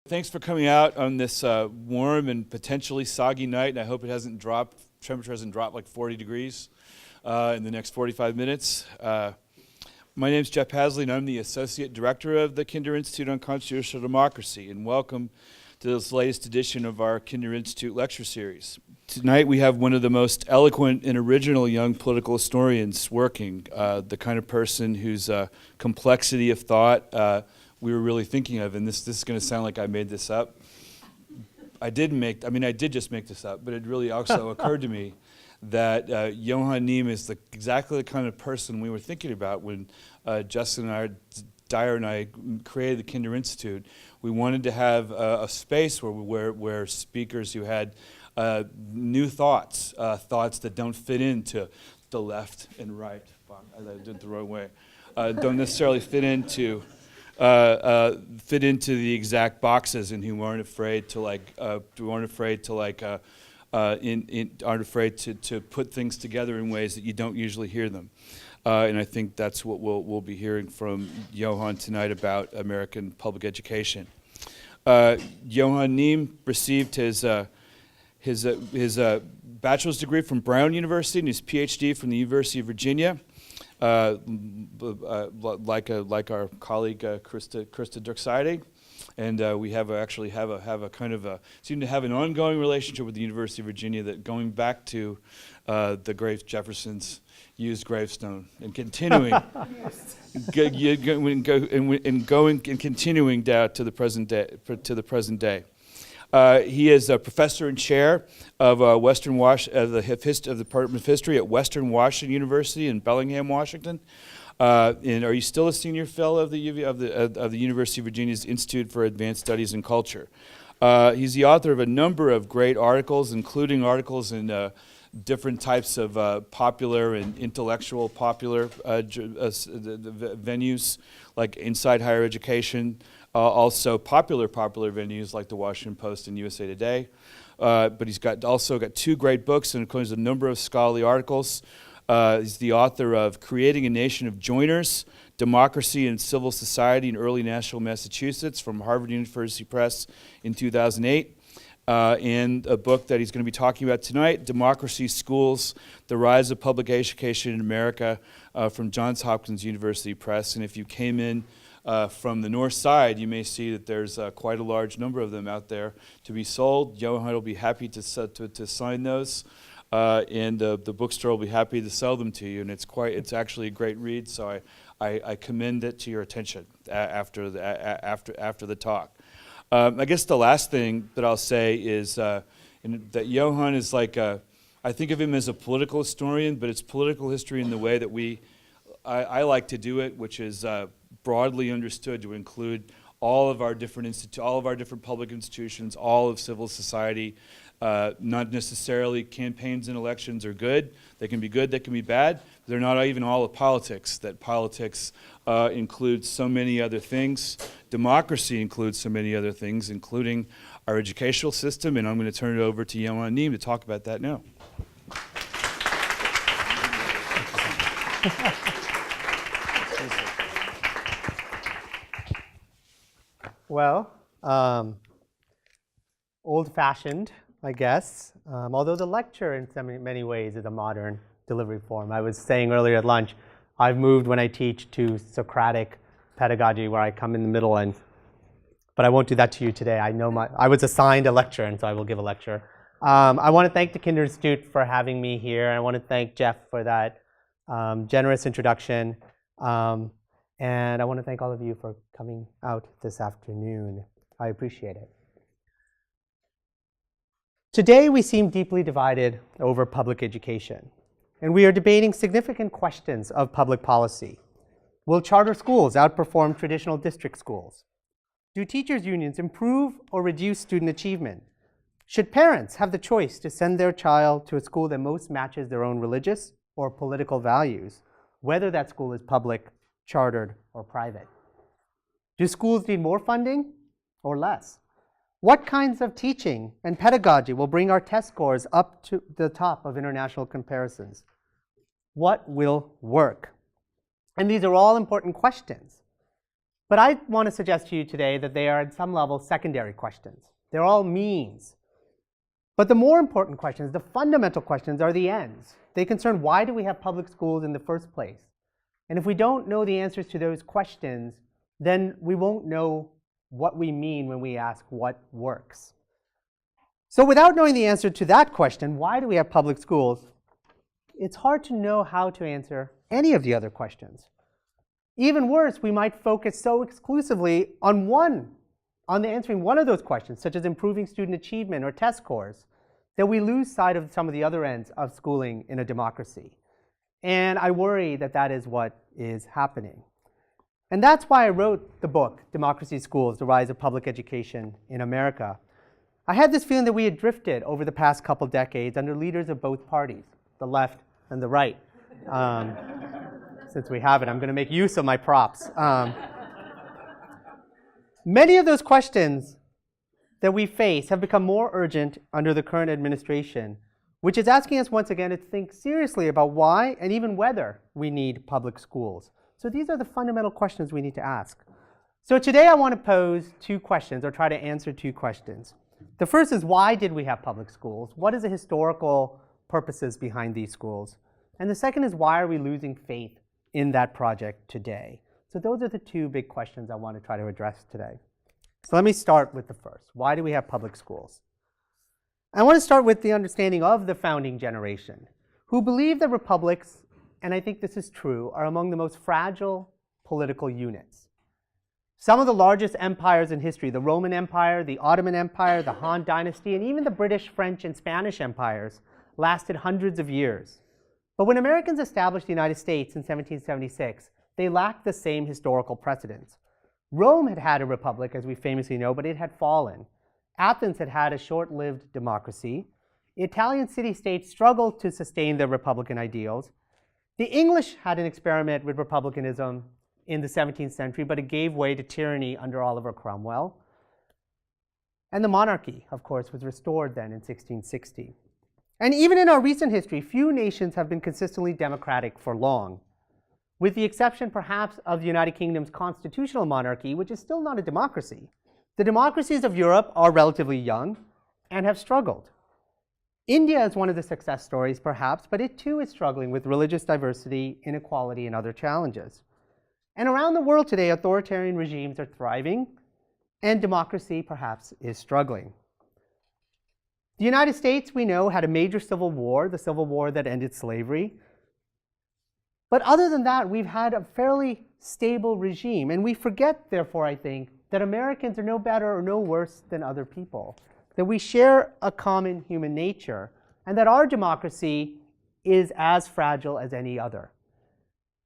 Thanks for coming out on this warm and potentially soggy night, and I hope it hasn't dropped, temperature hasn't dropped like 40 degrees in the next 45 minutes. My name is Jeff Hasley, and I'm the Associate Director of the Kinder Institute on Constitutional Democracy, and welcome to this latest edition of our Kinder Institute lecture series. Tonight we have one of the most eloquent and original young political historians working, the kind of person whose complexity of thought we were really thinking of, and this is going to sound like I made this up. I did just make this up, but it really also occurred to me that Johann Neem is exactly the kind of person we were thinking about when Justin Dyer and I created the Kinder Institute. We wanted to have a space where speakers who had new thoughts, thoughts that don't fit into the left and right. I did it the wrong way. Don't necessarily fit into the exact boxes, and who aren't afraid to put things together in ways that you don't usually hear them. And I think that's what we'll be hearing from Johann tonight about American public education. Johann Neem received his bachelor's degree from Brown University and his PhD from the University of Virginia. Like our colleague Krista Dirkseide, and we actually have a kind of seem to have an ongoing relationship with the University of Virginia that going back to the Jefferson's used gravestone and continuing continuing down to the present day. He is a professor and chair of the Department of History at Western Washington University in Bellingham, Washington. And are you still a senior fellow of the University of Virginia's Institute for Advanced Studies in Culture? He's the author of a number of great articles, including articles in different types of popular and intellectual venues, like Inside Higher Education. Also popular venues like the Washington Post and USA Today. But he's also got two great books and includes a number of scholarly articles. He's the author of Creating a Nation of Joiners, Democracy and Civil Society in Early Nashville, Massachusetts, from Harvard University Press in 2008. And a book that he's going to be talking about tonight, Democracy, Schools, The Rise of Public Education in America, from Johns Hopkins University Press. And if you came in from the north side, you may see that there's quite a large number of them out there to be sold. Johann will be happy to sign those, and the bookstore will be happy to sell them to you. And it's actually a great read, so I commend it to your attention after the talk. I guess the last thing that I'll say is that Johann is I think of him as a political historian, but it's political history in the way that I like to do it, which is broadly understood to include all of our different public institutions, all of civil society. Not necessarily campaigns and elections are good. They can be good, they can be bad. They're not even all of politics. That politics includes so many other things. Democracy includes so many other things, including our educational system. And I'm going to turn it over to Johann Neem to talk about that now. Well, old-fashioned, I guess, although the lecture in many ways is a modern delivery form. I was saying earlier at lunch, I've moved when I teach to Socratic pedagogy, where I come in the middle, but I won't do that to you today. I was assigned a lecture, and so I will give a lecture. I want to thank the Kinder Institute for having me here. I want to thank Jeff for that generous introduction. And I want to thank all of you for coming out this afternoon. I appreciate it. Today we seem deeply divided over public education, and we are debating significant questions of public policy. Will charter schools outperform traditional district schools? Do teachers' unions improve or reduce student achievement? Should parents have the choice to send their child to a school that most matches their own religious or political values, whether that school is public, chartered, or private? Do schools need more funding or less? What kinds of teaching and pedagogy will bring our test scores up to the top of international comparisons? What will work? And these are all important questions. But I want to suggest to you today that they are at some level secondary questions. They're all means. But the more important questions, the fundamental questions, are the ends. They concern why do we have public schools in the first place? And if we don't know the answers to those questions, then we won't know what we mean when we ask what works. So without knowing the answer to that question, why do we have public schools, it's hard to know how to answer any of the other questions. Even worse, we might focus so exclusively on answering one of those questions, such as improving student achievement or test scores, that we lose sight of some of the other ends of schooling in a democracy. And I worry that that is what is happening. And that's why I wrote the book, Democracy Schools, The Rise of Public Education in America. I had this feeling that we had drifted over the past couple decades under leaders of both parties, the left and the right. Since we have it, I'm going to make use of my props. Many of those questions that we face have become more urgent under the current administration, which is asking us once again to think seriously about why and even whether we need public schools. So these are the fundamental questions we need to ask. So today I want to pose two questions, or try to answer two questions. The first is, why did we have public schools? What is the historical purposes behind these schools? And the second is, why are we losing faith in that project today? So those are the two big questions I want to try to address today. So let me start with the first. Why do we have public schools? I want to start with the understanding of the founding generation, who believed that republics, and I think this is true, are among the most fragile political units. Some of the largest empires in history, the Roman Empire, the Ottoman Empire, the Han Dynasty, and even the British, French, and Spanish empires, lasted hundreds of years. But when Americans established the United States in 1776, they lacked the same historical precedents. Rome had had a republic, as we famously know, but it had fallen. Athens had had a short-lived democracy. Italian city-states struggled to sustain their republican ideals. The English had an experiment with republicanism in the 17th century, but it gave way to tyranny under Oliver Cromwell. And the monarchy, of course, was restored then in 1660. And even in our recent history, few nations have been consistently democratic for long, with the exception perhaps of the United Kingdom's constitutional monarchy, which is still not a democracy. The democracies of Europe are relatively young and have struggled. India is one of the success stories, perhaps, but it too is struggling with religious diversity, inequality, and other challenges. And around the world today, authoritarian regimes are thriving, and democracy perhaps is struggling. The United States, we know, had a major civil war, the Civil War that ended slavery. But other than that, we've had a fairly stable regime. And we forget, therefore, I think, that Americans are no better or no worse than other people, that we share a common human nature, and that our democracy is as fragile as any other.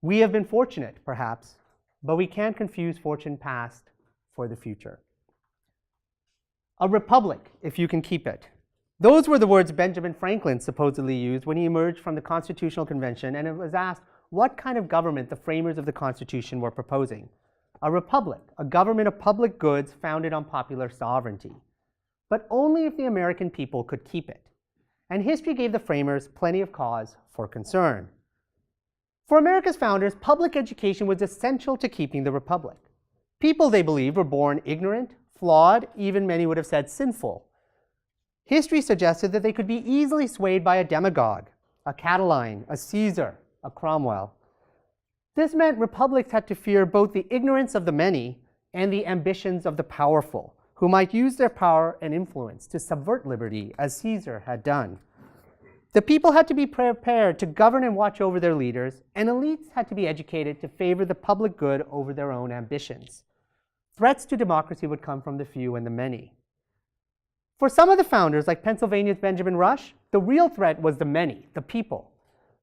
We have been fortunate, perhaps, but we can't confuse fortune past for the future. A republic, if you can keep it. Those were the words Benjamin Franklin supposedly used when he emerged from the Constitutional Convention and it was asked what kind of government the framers of the Constitution were proposing. A republic, a government of public goods founded on popular sovereignty. But only if the American people could keep it. And history gave the framers plenty of cause for concern. For America's founders, public education was essential to keeping the republic. People, they believed, were born ignorant, flawed, even many would have said sinful. History suggested that they could be easily swayed by a demagogue, a Catiline, a Caesar, a Cromwell. This meant republics had to fear both the ignorance of the many and the ambitions of the powerful, who might use their power and influence to subvert liberty, as Caesar had done. The people had to be prepared to govern and watch over their leaders, and elites had to be educated to favor the public good over their own ambitions. Threats to democracy would come from the few and the many. For some of the founders, like Pennsylvania's Benjamin Rush, the real threat was the many, the people.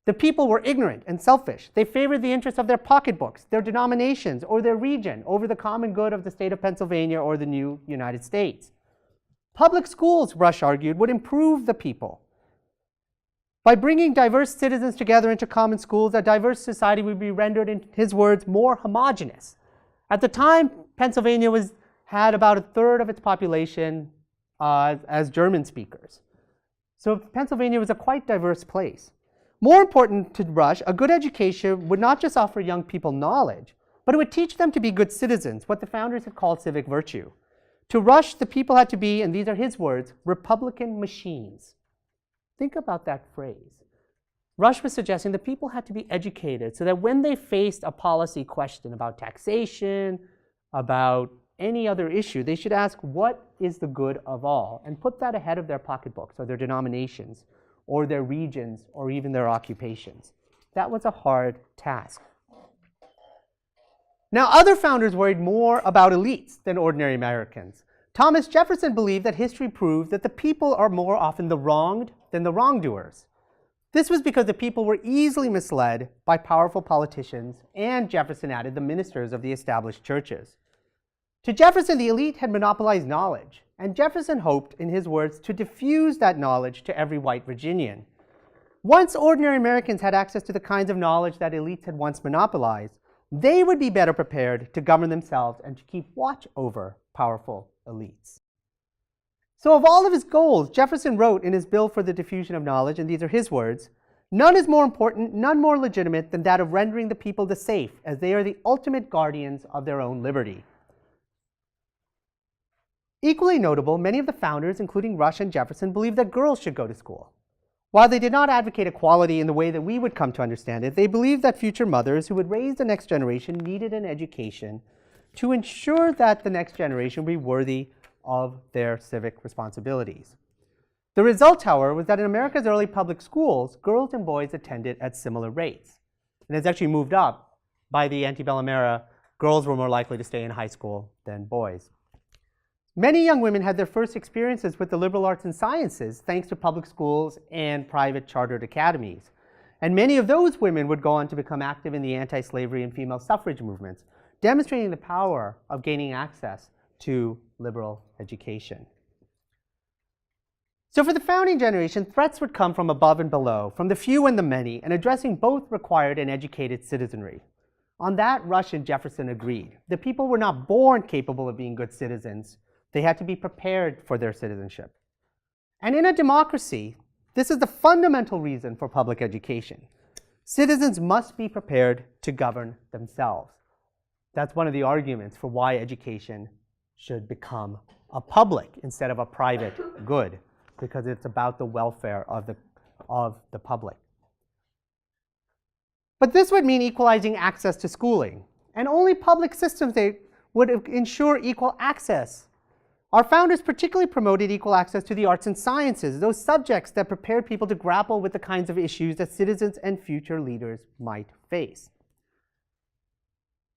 The people were ignorant and selfish. They favored the interests of their pocketbooks, their denominations, or their region over the common good of the state of Pennsylvania or the new United States. Public schools, Rush argued, would improve the people. By bringing diverse citizens together into common schools, a diverse society would be rendered, in his words, more homogeneous. At the time, Pennsylvania had about a third of its population as German speakers. So Pennsylvania was a quite diverse place. More important to Rush, a good education would not just offer young people knowledge, but it would teach them to be good citizens, what the founders had called civic virtue. To Rush, the people had to be, and these are his words, Republican machines. Think about that phrase. Rush was suggesting that people had to be educated so that when they faced a policy question about taxation, about any other issue, they should ask, what is the good of all? And put that ahead of their pocketbooks or their denominations or their regions or even their occupations. That was a hard task. Now, other founders worried more about elites than ordinary Americans. Thomas Jefferson believed that history proved that the people are more often the wronged than the wrongdoers. This was because the people were easily misled by powerful politicians, and Jefferson added the ministers of the established churches. To Jefferson, the elite had monopolized knowledge, and Jefferson hoped, in his words, to diffuse that knowledge to every white Virginian. Once ordinary Americans had access to the kinds of knowledge that elites had once monopolized, they would be better prepared to govern themselves and to keep watch over powerful elites. So of all of his goals, Jefferson wrote in his Bill for the Diffusion of Knowledge, and these are his words, "None is more important, none more legitimate than that of rendering the people the safe, as they are the ultimate guardians of their own liberty." Equally notable, many of the founders, including Rush and Jefferson, believed that girls should go to school. While they did not advocate equality in the way that we would come to understand it, they believed that future mothers who would raise the next generation needed an education to ensure that the next generation would be worthy of their civic responsibilities. The result, however, was that in America's early public schools, girls and boys attended at similar rates. And it's actually moved up. By the antebellum era, girls were more likely to stay in high school than boys. Many young women had their first experiences with the liberal arts and sciences thanks to public schools and private chartered academies. And many of those women would go on to become active in the anti-slavery and female suffrage movements, demonstrating the power of gaining access to liberal education. So for the founding generation, threats would come from above and below, from the few and the many, and addressing both required an educated citizenry. On that, Rush and Jefferson agreed. The people were not born capable of being good citizens. They had to be prepared for their citizenship. And in a democracy, this is the fundamental reason for public education. Citizens must be prepared to govern themselves. That's one of the arguments for why education should become a public instead of a private good, because it's about the welfare of the public. But this would mean equalizing access to schooling, and only public systems would ensure equal access. Our founders particularly promoted equal access to the arts and sciences, those subjects that prepared people to grapple with the kinds of issues that citizens and future leaders might face.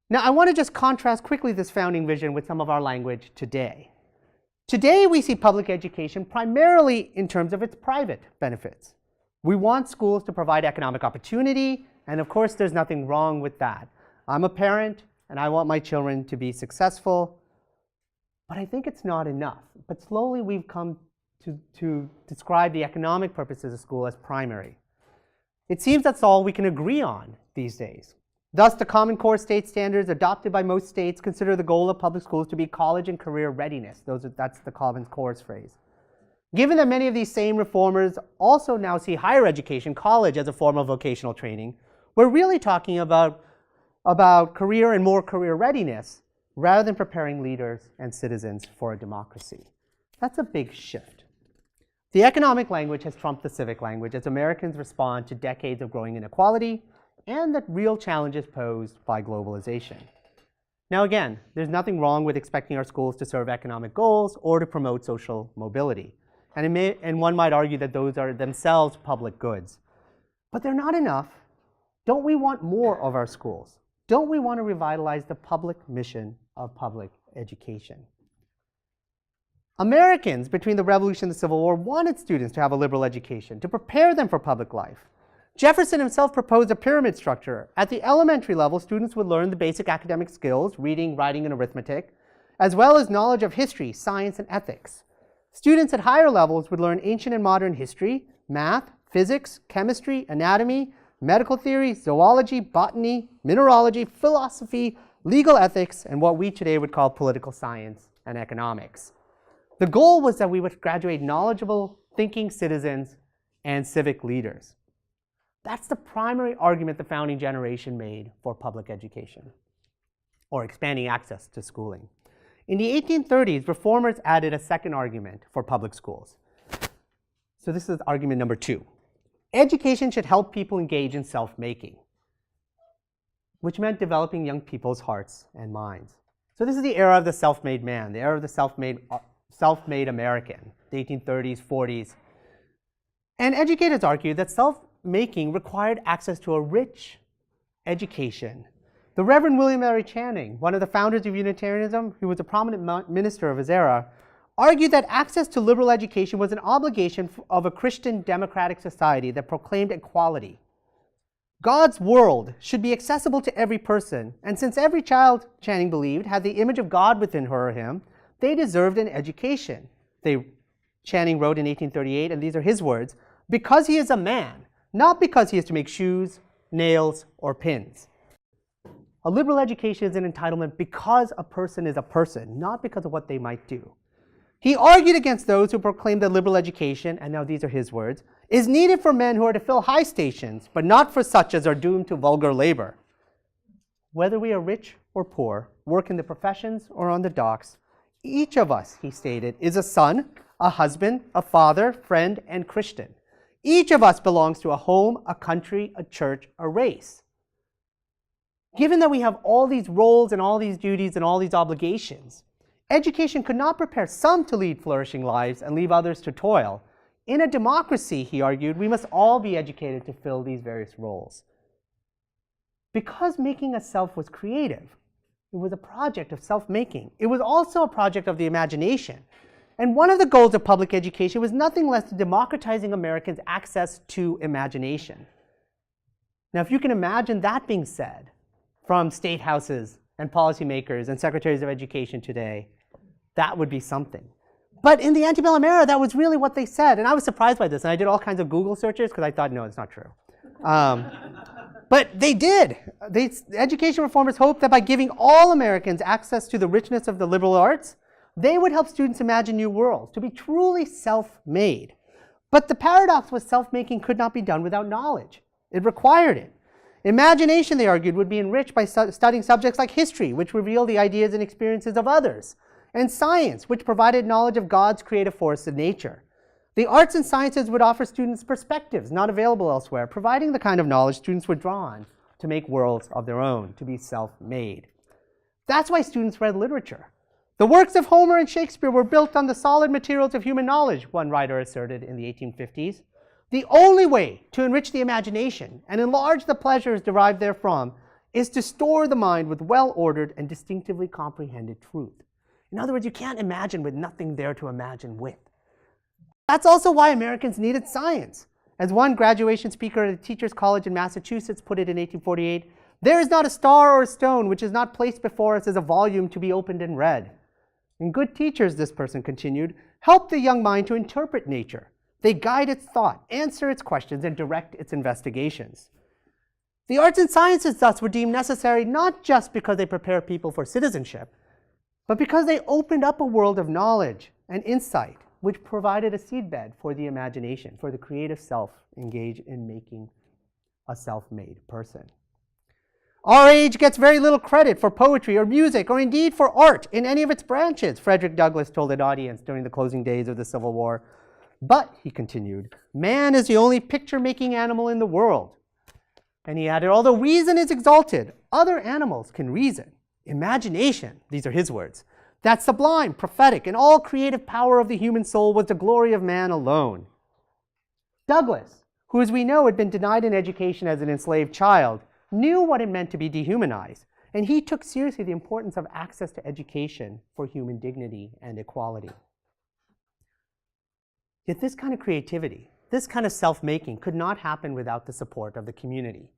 Now, I want to just contrast quickly this founding vision with some of our language today. Today, we see public education primarily in terms of its private benefits. We want schools to provide economic opportunity, and of course, there's nothing wrong with that. I'm a parent, and I want my children to be successful, but I think it's not enough. But slowly, we've come to describe the economic purposes of school as primary. It seems that's all we can agree on these days. Thus, the Common Core state standards adopted by most states consider the goal of public schools to be college and career readiness. That's the Common Core's phrase. Given that many of these same reformers also now see higher education, college, as a form of vocational training, we're really talking about career and more career readiness rather than preparing leaders and citizens for a democracy. That's a big shift. The economic language has trumped the civic language as Americans respond to decades of growing inequality and the real challenges posed by globalization. Now again, there's nothing wrong with expecting our schools to serve economic goals or to promote social mobility. And one might argue that those are themselves public goods. But they're not enough. Don't we want more of our schools? Don't we want to revitalize the public mission of public education? Americans, between the Revolution and the Civil War, wanted students to have a liberal education, to prepare them for public life. Jefferson himself proposed a pyramid structure. At the elementary level, students would learn the basic academic skills, reading, writing, and arithmetic, as well as knowledge of history, science, and ethics. Students at higher levels would learn ancient and modern history, math, physics, chemistry, anatomy, medical theory, zoology, botany, mineralogy, philosophy, legal ethics, and what we today would call political science and economics. The goal was that we would graduate knowledgeable, thinking citizens and civic leaders. That's the primary argument the founding generation made for public education. or expanding access to schooling. In the 1830s, reformers added a second argument for public schools. So this is argument number 2. Education should help people engage in self-making, which meant developing young people's hearts and minds. So this is the era of the self-made man, the era of the self-made American, the 1830s, 40s. And educators argued that self-making required access to a rich education. The Reverend William Mary Channing, one of the founders of Unitarianism, who was a prominent minister of his era, argued that access to liberal education was an obligation of a Christian democratic society that proclaimed equality. God's world should be accessible to every person, and since every child, Channing believed, had the image of God within her or him, they deserved an education. Channing wrote in 1838, and these are his words, "Because he is a man, not because he is to make shoes, nails, or pins." A liberal education is an entitlement because a person is a person, not because of what they might do. He argued against those who proclaimed that liberal education, and now these are his words, is needed for men who are to fill high stations, but not for such as are doomed to vulgar labor. Whether we are rich or poor, work in the professions or on the docks, each of us, he stated, is a son, a husband, a father, friend, and Christian. Each of us belongs to a home, a country, a church, a race. Given that we have all these roles and all these duties and all these obligations, education could not prepare some to lead flourishing lives and leave others to toil. In a democracy, he argued, we must all be educated to fill these various roles. Because making a self was creative, it was a project of self-making. It was also a project of the imagination. And one of the goals of public education was nothing less than democratizing Americans' access to imagination. Now, if you can imagine that being said from state houses and policymakers and secretaries of education today, that would be something. But in the antebellum era, that was really what they said. And I was surprised by this. And I did all kinds of Google searches because I thought, no, it's not true. But they did. Education reformers hoped that by giving all Americans access to the richness of the liberal arts, they would help students imagine new worlds, to be truly self-made. But the paradox was self-making could not be done without knowledge. It required it. Imagination, they argued, would be enriched by studying subjects like history, which revealed the ideas and experiences of others, and science, which provided knowledge of God's creative force in nature. The arts and sciences would offer students perspectives not available elsewhere, providing the kind of knowledge students were drawn to make worlds of their own, to be self-made. That's why students read literature. The works of Homer and Shakespeare were built on the solid materials of human knowledge, one writer asserted in the 1850s. The only way to enrich the imagination and enlarge the pleasures derived therefrom is to store the mind with well-ordered and distinctively comprehended truth. In other words, you can't imagine with nothing there to imagine with. That's also why Americans needed science. As one graduation speaker at a teacher's college in Massachusetts put it in 1848, "There is not a star or a stone which is not placed before us as a volume to be opened and read." And good teachers, this person continued, help the young mind to interpret nature. They guide its thought, answer its questions, and direct its investigations. The arts and sciences thus were deemed necessary not just because they prepare people for citizenship, but because they opened up a world of knowledge and insight, which provided a seedbed for the imagination, for the creative self engaged in making a self-made person. Our age gets very little credit for poetry or music or indeed for art in any of its branches, Frederick Douglass told an audience during the closing days of the Civil War. But, he continued, man is the only picture-making animal in the world. And he added, although reason is exalted, other animals can reason. Imagination, these are his words, that sublime, prophetic, and all creative power of the human soul was the glory of man alone. Douglass, who as we know had been denied an education as an enslaved child, knew what it meant to be dehumanized, and he took seriously the importance of access to education for human dignity and equality. Yet this kind of creativity, this kind of self-making could not happen without the support of the community.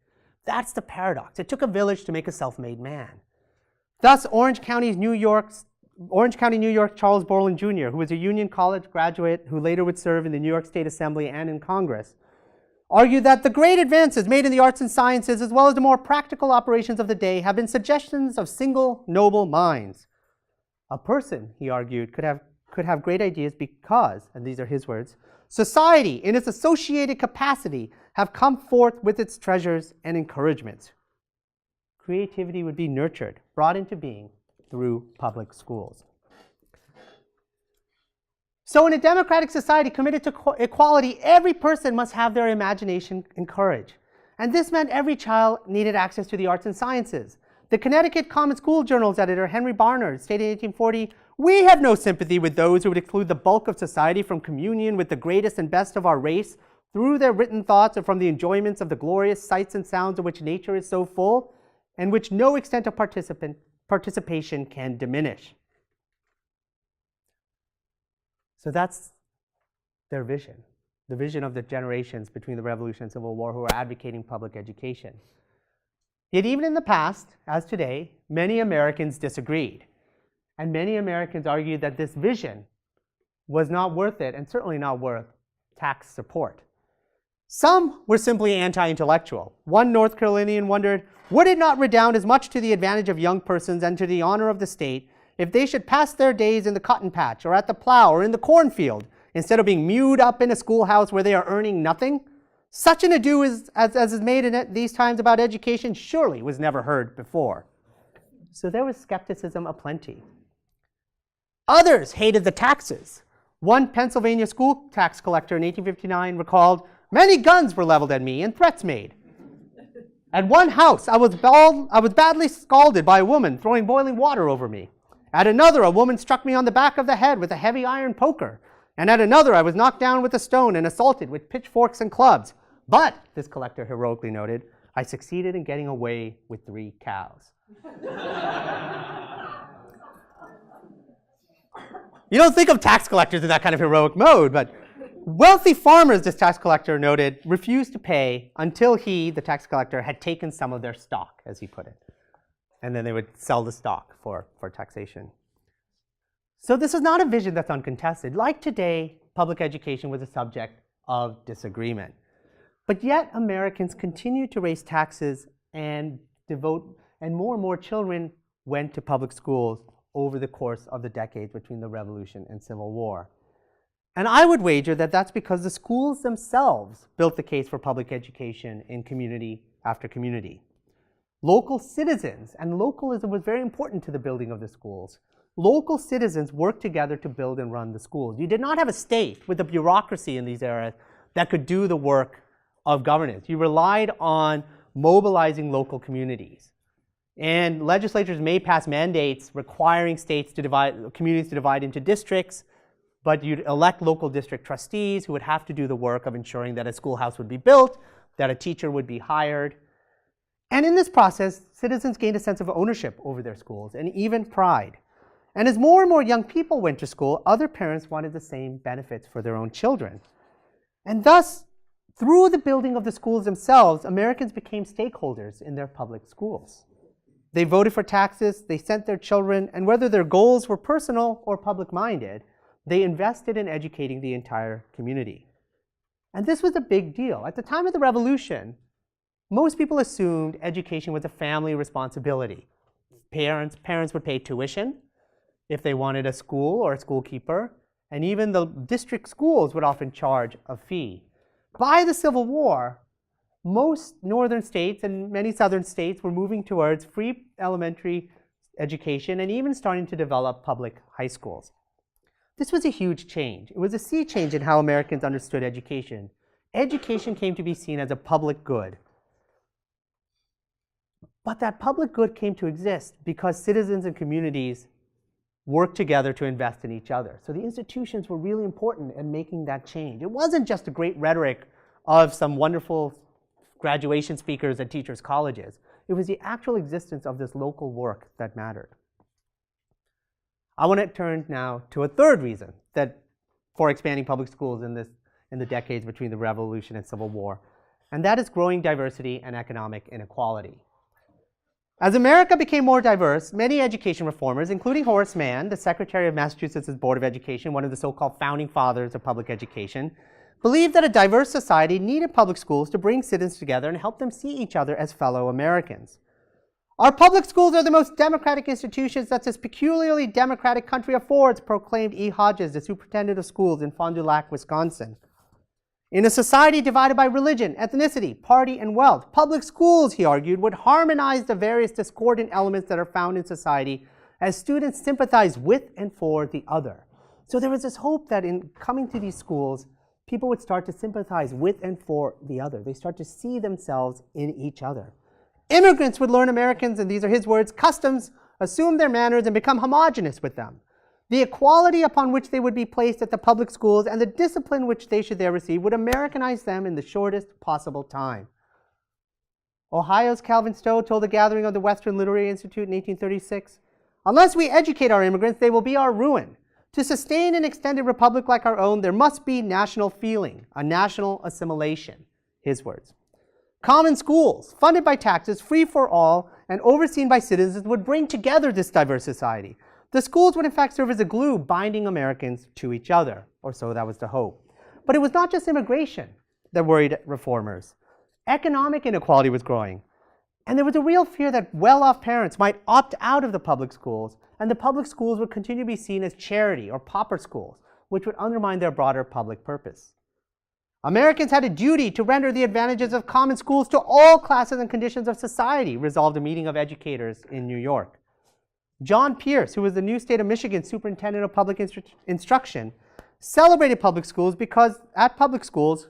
That's the paradox. It took a village to make a self-made man. Thus, Orange County, New York, Charles Borland Jr., who was a Union College graduate who later would serve in the New York State Assembly and in Congress, argued that the great advances made in the arts and sciences, as well as the more practical operations of the day, have been suggestions of single noble minds. A person, he argued, could have great ideas because, and these are his words, society in its associated capacity have come forth with its treasures and encouragements. creativity would be nurtured, brought into being through public schools. So in a democratic society committed to equality, every person must have their imagination encouraged. And this meant every child needed access to the arts and sciences. The Connecticut Common School Journal's editor, Henry Barnard, stated in 1840, "We have no sympathy with those who would exclude the bulk of society from communion with the greatest and best of our race through their written thoughts or from the enjoyments of the glorious sights and sounds of which nature is so full, and which no extent of participation can diminish." So that's their vision, the vision of the generations between the Revolution and Civil War who are advocating public education. Yet even in the past, as today, many Americans disagreed. And many Americans argued that this vision was not worth it, and certainly not worth tax support. Some were simply anti-intellectual. One North Carolinian wondered, would it not redound as much to the advantage of young persons and to the honor of the state if they should pass their days in the cotton patch or at the plow or in the cornfield instead of being mewed up in a schoolhouse where they are earning nothing? Such an ado as is made in these times about education surely was never heard before. So there was skepticism aplenty. Others hated the taxes. One Pennsylvania school tax collector in 1859 recalled, "Many guns were leveled at me and threats made. At one house, I was badly scalded by a woman throwing boiling water over me. At another, a woman struck me on the back of the head with a heavy iron poker. And at another, I was knocked down with a stone and assaulted with pitchforks and clubs. But," this collector heroically noted, "I succeeded in getting away with 3 cows." You don't think of tax collectors in that kind of heroic mode, but wealthy farmers, this tax collector noted, refused to pay until he, the tax collector, had taken some of their stock, as he put it. And then they would sell the stock for taxation. So this is not a vision that's uncontested. Like today, public education was a subject of disagreement. But yet Americans continued to raise taxes and more and more children went to public schools over the course of the decades between the Revolution and Civil War. And I would wager that that's because the schools themselves built the case for public education in community after community. Local citizens, and localism was very important to the building of the schools. Local citizens worked together to build and run the schools. You did not have a state with a bureaucracy in these eras that could do the work of governance. You relied on mobilizing local communities. And legislatures may pass mandates requiring communities to divide into districts, but you'd elect local district trustees who would have to do the work of ensuring that a schoolhouse would be built, that a teacher would be hired. And in this process, citizens gained a sense of ownership over their schools and even pride. And as more and more young people went to school, other parents wanted the same benefits for their own children. And thus, through the building of the schools themselves, Americans became stakeholders in their public schools. They voted for taxes, they sent their children, and whether their goals were personal or public-minded, they invested in educating the entire community. And this was a big deal. At the time of the Revolution, most people assumed education was a family responsibility. Parents would pay tuition if they wanted a school or a school keeper, and even the district schools would often charge a fee. By the Civil War, most northern states and many southern states were moving towards free elementary education and even starting to develop public high schools. This was a huge change. It was a sea change in how Americans understood education. Education came to be seen as a public good. But that public good came to exist because citizens and communities worked together to invest in each other. So the institutions were really important in making that change. It wasn't just a great rhetoric of some wonderful graduation speakers at teachers' colleges. It was the actual existence of this local work that mattered. I want to turn now to a third reason for expanding public schools in the decades between the Revolution and Civil War, and that is growing diversity and economic inequality. As America became more diverse, many education reformers, including Horace Mann, the Secretary of Massachusetts' Board of Education, one of the so-called founding fathers of public education, believed that a diverse society needed public schools to bring citizens together and help them see each other as fellow Americans. Our public schools are the most democratic institutions that this peculiarly democratic country affords, proclaimed E. Hodges, the superintendent of schools in Fond du Lac, Wisconsin. In a society divided by religion, ethnicity, party, and wealth, public schools, he argued, would harmonize the various discordant elements that are found in society as students sympathize with and for the other. So there was this hope that in coming to these schools, people would start to sympathize with and for the other. They start to see themselves in each other. Immigrants would learn Americans, and these are his words, customs, assume their manners, and become homogenous with them. The equality upon which they would be placed at the public schools and the discipline which they should there receive would Americanize them in the shortest possible time. Ohio's Calvin Stowe told a gathering of the Western Literary Institute in 1836, "Unless we educate our immigrants, they will be our ruin. To sustain an extended republic like our own, there must be national feeling, a national assimilation." His words. Common schools, funded by taxes, free for all, and overseen by citizens would bring together this diverse society. The schools would in fact serve as a glue binding Americans to each other, or so that was the hope. But it was not just immigration that worried reformers. Economic inequality was growing, and there was a real fear that well-off parents might opt out of the public schools, and the public schools would continue to be seen as charity or pauper schools, which would undermine their broader public purpose. Americans had a duty to render the advantages of common schools to all classes and conditions of society, resolved a meeting of educators in New York. John Pierce, who was the new state of Michigan superintendent of public instruction, celebrated public schools because at public schools,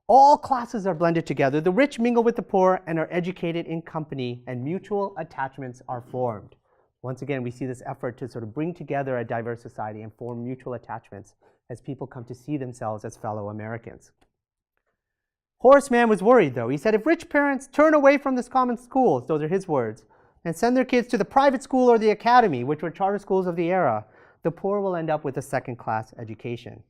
all classes are blended together, the rich mingle with the poor and are educated in company, and mutual attachments are formed. Once again, we see this effort to sort of bring together a diverse society and form mutual attachments as people come to see themselves as fellow Americans. Horace Mann was worried, though. He said, if rich parents turn away from this common schools, those are his words, and send their kids to the private school or the academy, which were charter schools of the era, the poor will end up with a second-class education.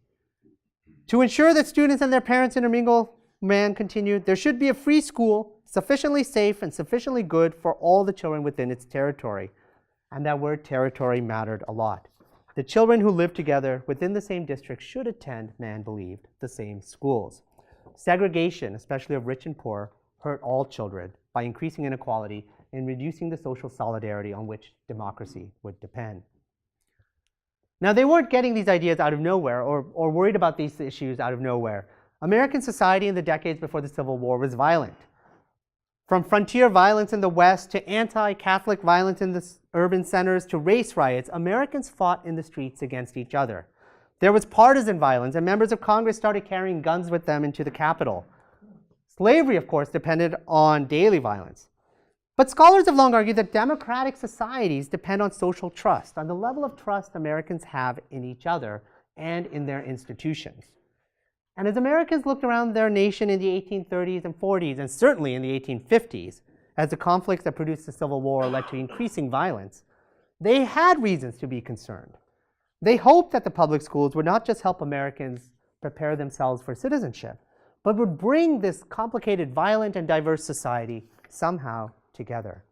To ensure that students and their parents intermingle, Mann continued, there should be a free school, sufficiently safe and sufficiently good for all the children within its territory. And that word territory mattered a lot. The children who lived together within the same district should attend, Mann believed, the same schools. Segregation, especially of rich and poor, hurt all children by increasing inequality and reducing the social solidarity on which democracy would depend. Now, they weren't getting these ideas out of nowhere or worried about these issues out of nowhere. American society in the decades before the Civil War was violent. From frontier violence in the West to anti-Catholic violence in the urban centers to race riots, Americans fought in the streets against each other. There was partisan violence, and members of Congress started carrying guns with them into the Capitol. Slavery, of course, depended on daily violence. But scholars have long argued that democratic societies depend on social trust, on the level of trust Americans have in each other and in their institutions. And as Americans looked around their nation in the 1830s and 40s, and certainly in the 1850s, as the conflicts that produced the Civil War led to increasing violence, they had reasons to be concerned. They hoped that the public schools would not just help Americans prepare themselves for citizenship, but would bring this complicated, violent, and diverse society somehow together.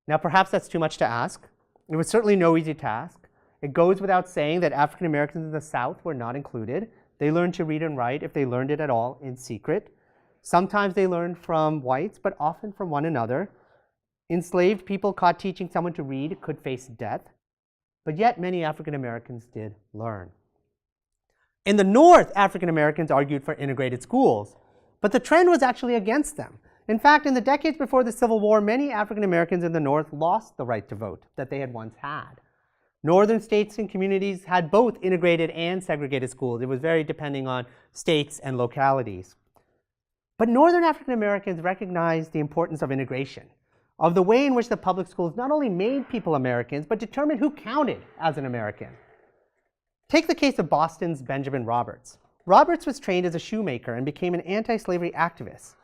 Now, perhaps that's too much to ask. It was certainly no easy task. It goes without saying that African Americans in the South were not included. They learned to read and write, if they learned it at all, in secret. Sometimes they learned from whites, but often from one another. Enslaved people caught teaching someone to read could face death. But yet many African Americans did learn. In the North, African Americans argued for integrated schools, but the trend was actually against them. In fact, in the decades before the Civil War, many African Americans in the North lost the right to vote that they had once had. Northern states and communities had both integrated and segregated schools. It was very depending on states and localities. But Northern African Americans recognized the importance of integration, of the way in which the public schools not only made people Americans, but determined who counted as an American. Take the case of Boston's Benjamin Roberts. Roberts was trained as a shoemaker and became an anti-slavery activist.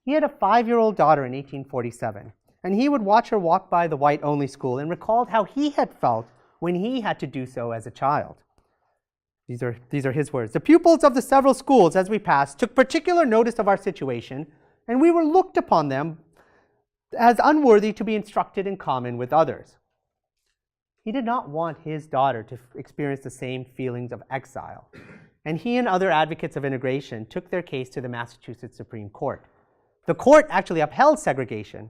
He had a 5-year-old daughter in 1847, and he would watch her walk by the white-only school and recalled how he had felt when he had to do so as a child. These are his words. The pupils of the several schools as we passed took particular notice of our situation, and we were looked upon them as unworthy to be instructed in common with others. He did not want his daughter to experience the same feelings of exile, and he and other advocates of integration took their case to the Massachusetts Supreme Court. The court actually upheld segregation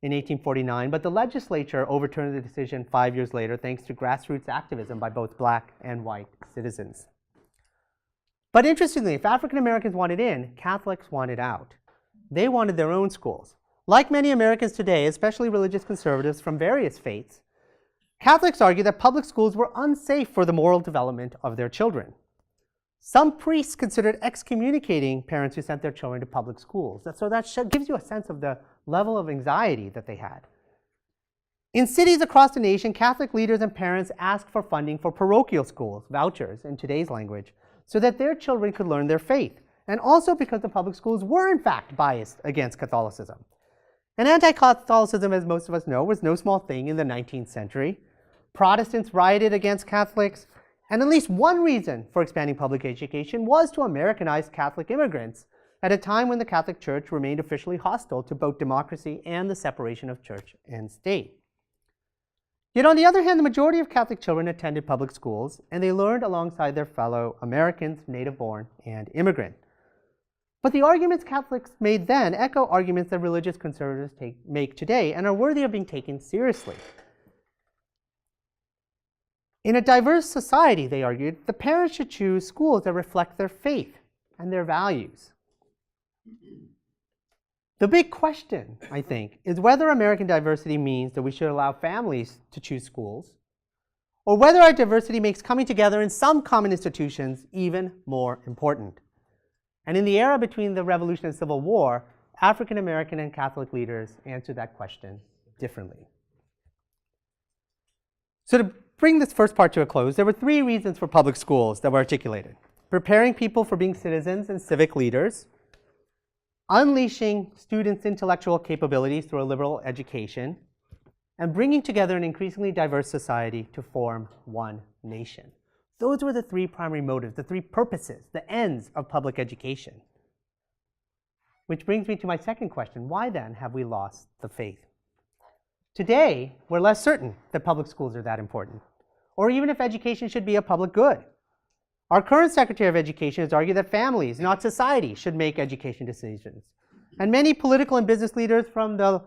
in 1849, but the legislature overturned the decision 5 years later thanks to grassroots activism by both black and white citizens. But interestingly, if African Americans wanted in, Catholics wanted out. They wanted their own schools. Like many Americans today, especially religious conservatives from various faiths, Catholics argue that public schools were unsafe for the moral development of their children. Some priests considered excommunicating parents who sent their children to public schools. So that gives you a sense of the level of anxiety that they had. In cities across the nation, Catholic leaders and parents asked for funding for parochial schools, vouchers in today's language, so that their children could learn their faith, and also because the public schools were in fact biased against Catholicism. And anti-Catholicism, as most of us know, was no small thing in the 19th century. Protestants rioted against Catholics, and at least one reason for expanding public education was to Americanize Catholic immigrants at a time when the Catholic Church remained officially hostile to both democracy and the separation of church and state. Yet on the other hand, the majority of Catholic children attended public schools, and they learned alongside their fellow Americans, native-born and immigrant. But the arguments Catholics made then echo arguments that religious conservatives make today and are worthy of being taken seriously. In a diverse society, they argued, the parents should choose schools that reflect their faith and their values. The big question, I think, is whether American diversity means that we should allow families to choose schools, or whether our diversity makes coming together in some common institutions even more important. And in the era between the Revolution and Civil War, African American and Catholic leaders answered that question differently. So to bring this first part to a close, there were three reasons for public schools that were articulated: preparing people for being citizens and civic leaders, unleashing students' intellectual capabilities through a liberal education, and bringing together an increasingly diverse society to form one nation. Those were the three primary motives, the three purposes, the ends of public education. Which brings me to my second question: why then have we lost the faith? Today, we're less certain that public schools are that important, or even if education should be a public good. Our current Secretary of Education has argued that families, not society, should make education decisions. And many political and business leaders from the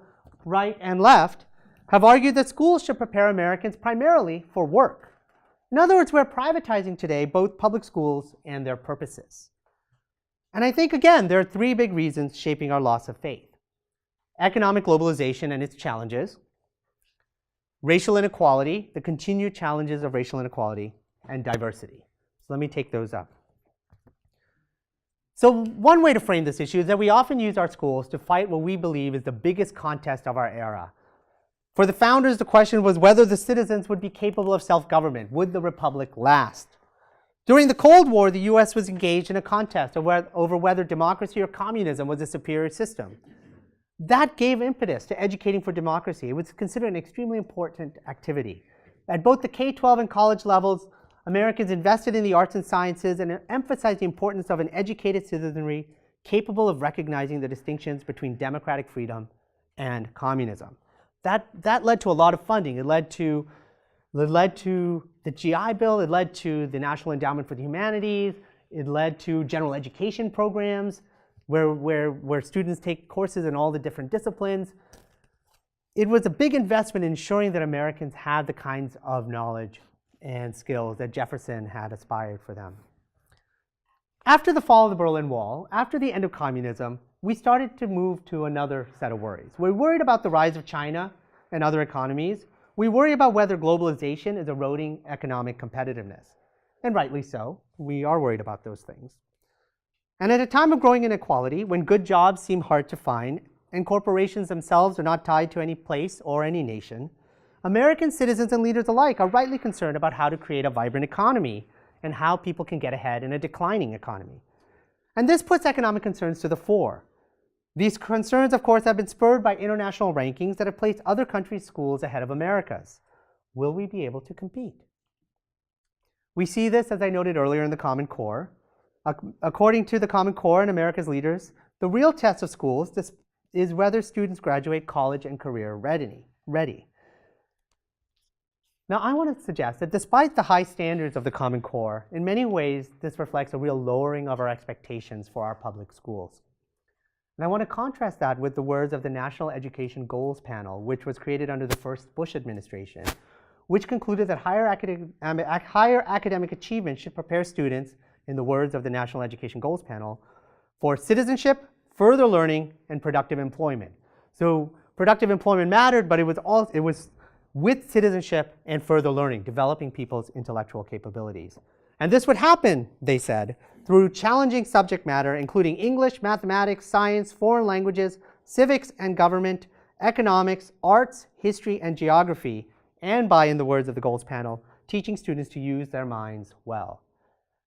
right and left have argued that schools should prepare Americans primarily for work. In other words, we're privatizing today both public schools and their purposes. And I think, again, there are three big reasons shaping our loss of faith: economic globalization and its challenges, racial inequality, the continued challenges of racial inequality, and diversity. So let me take those up. So one way to frame this issue is that we often use our schools to fight what we believe is the biggest contest of our era. For the founders, the question was whether the citizens would be capable of self-government. Would the republic last? During the Cold War, the US was engaged in a contest over whether democracy or communism was a superior system. That gave impetus to educating for democracy. It was considered an extremely important activity. At both the K-12 and college levels, Americans invested in the arts and sciences and emphasized the importance of an educated citizenry capable of recognizing the distinctions between democratic freedom and communism. That led to a lot of funding. It led to the GI Bill. It led to the National Endowment for the Humanities. It led to general education programs where students take courses in all the different disciplines. It was a big investment in ensuring that Americans had the kinds of knowledge and skills that Jefferson had aspired for them. After the fall of the Berlin Wall, after the end of communism, we started to move to another set of worries. We're worried about the rise of China and other economies. We worry about whether globalization is eroding economic competitiveness. And rightly so. We are worried about those things. And at a time of growing inequality, when good jobs seem hard to find, and corporations themselves are not tied to any place or any nation, American citizens and leaders alike are rightly concerned about how to create a vibrant economy and how people can get ahead in a declining economy. And this puts economic concerns to the fore. These concerns, of course, have been spurred by international rankings that have placed other countries' schools ahead of America's. Will we be able to compete? We see this, as I noted earlier, in the Common Core. According to the Common Core and America's leaders, the real test of schools is whether students graduate college and career ready. Now, I want to suggest that despite the high standards of the Common Core, in many ways, this reflects a real lowering of our expectations for our public schools. And I want to contrast that with the words of the National Education Goals Panel, which was created under the first Bush administration, which concluded that higher academic achievement should prepare students in the words of the National Education Goals Panel, for citizenship, further learning, and productive employment. So productive employment mattered, but it was with citizenship and further learning, developing people's intellectual capabilities. And this would happen, they said, through challenging subject matter, including English, mathematics, science, foreign languages, civics and government, economics, arts, history, and geography, and by, in the words of the Goals Panel, teaching students to use their minds well.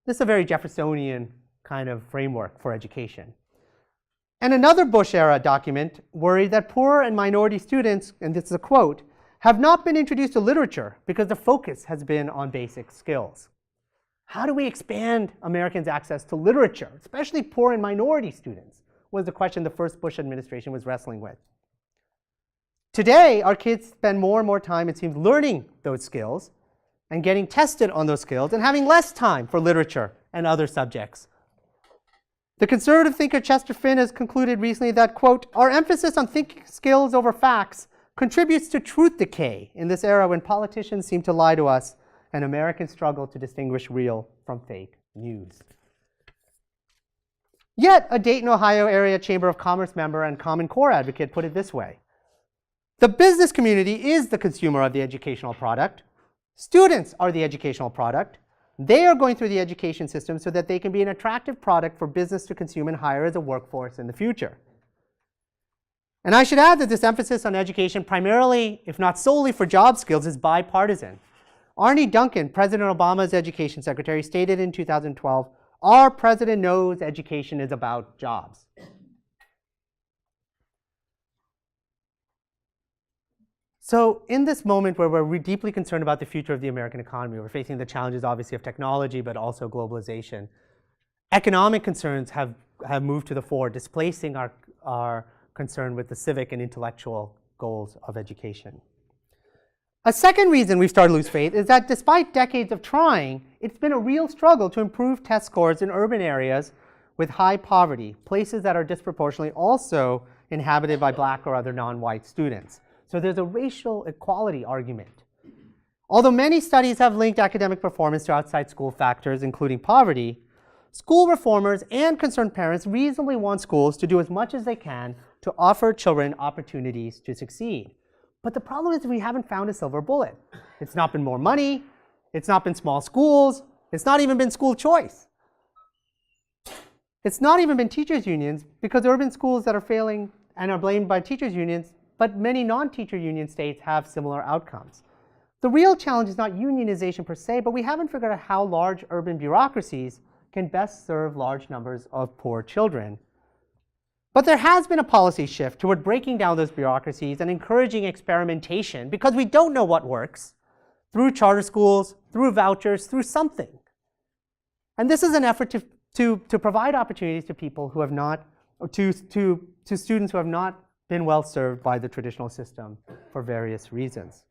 This is a very Jeffersonian kind of framework for education. And another Bush-era document worried that poor and minority students, and this is a quote, have not been introduced to literature because the focus has been on basic skills. How do we expand Americans' access to literature, especially poor and minority students, was the question the first Bush administration was wrestling with. Today, our kids spend more and more time, it seems, learning those skills and getting tested on those skills and having less time for literature and other subjects. The conservative thinker Chester Finn has concluded recently that, quote, our emphasis on thinking skills over facts contributes to truth decay in this era when politicians seem to lie to us and Americans struggle to distinguish real from fake news. Yet, a Dayton, Ohio area Chamber of Commerce member and Common Core advocate put it this way. The business community is the consumer of the educational product. Students are the educational product. They are going through the education system so that they can be an attractive product for business to consume and hire as a workforce in the future. And I should add that this emphasis on education primarily, if not solely for job skills, is bipartisan. Arne Duncan, President Obama's education secretary, stated in 2012, our president knows education is about jobs. So in this moment where we're deeply concerned about the future of the American economy, we're facing the challenges, obviously, of technology, but also globalization. Economic concerns have moved to the fore, displacing our concern with the civic and intellectual goals of education. A second reason we've started to lose faith is that despite decades of trying, it's been a real struggle to improve test scores in urban areas with high poverty, places that are disproportionately also inhabited by black or other non-white students. So there's a racial equality argument. Although many studies have linked academic performance to outside school factors, including poverty, school reformers and concerned parents reasonably want schools to do as much as they can to offer children opportunities to succeed. But the problem is we haven't found a silver bullet. It's not been more money. It's not been small schools. It's not even been school choice. It's not even been teachers' unions, because urban schools that are failing and are blamed by teachers' unions, but many non-teacher union states have similar outcomes. The real challenge is not unionization per se, but we haven't figured out how large urban bureaucracies can best serve large numbers of poor children. But there has been a policy shift toward breaking down those bureaucracies and encouraging experimentation, because we don't know what works, through charter schools, through vouchers, through something. And this is an effort to provide opportunities to people who have not, to students who have not been well served by the traditional system for various reasons.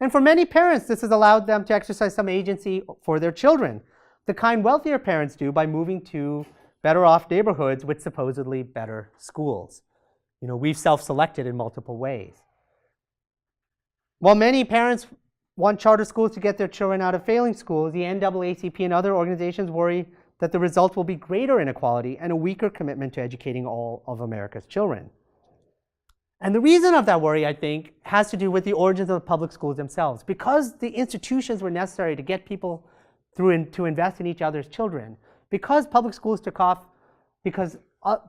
And for many parents, this has allowed them to exercise some agency for their children, the kind wealthier parents do by moving to better off neighborhoods with supposedly better schools. You know, we've self-selected in multiple ways. While many parents want charter schools to get their children out of failing schools, the NAACP and other organizations worry that the result will be greater inequality and a weaker commitment to educating all of America's children. And the reason of that worry, I think, has to do with the origins of the public schools themselves. Because the institutions were necessary to get people through to invest in each other's children, because public schools took off, because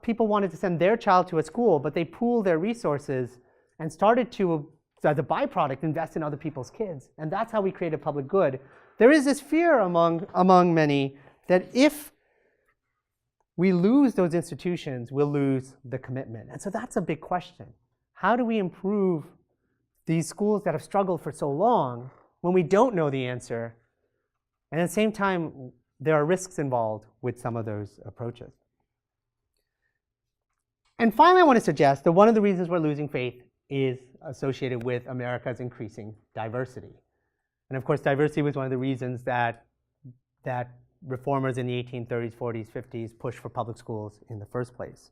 people wanted to send their child to a school, but they pooled their resources and started to, as a byproduct, invest in other people's kids. And that's how we created public good. There is this fear among many that if we lose those institutions, we'll lose the commitment. And so that's a big question. How do we improve these schools that have struggled for so long when we don't know the answer? And at the same time, there are risks involved with some of those approaches. And finally, I want to suggest that one of the reasons we're losing faith is associated with America's increasing diversity. And of course, diversity was one of the reasons that reformers in the 1830s, 40s, 50s pushed for public schools in the first place.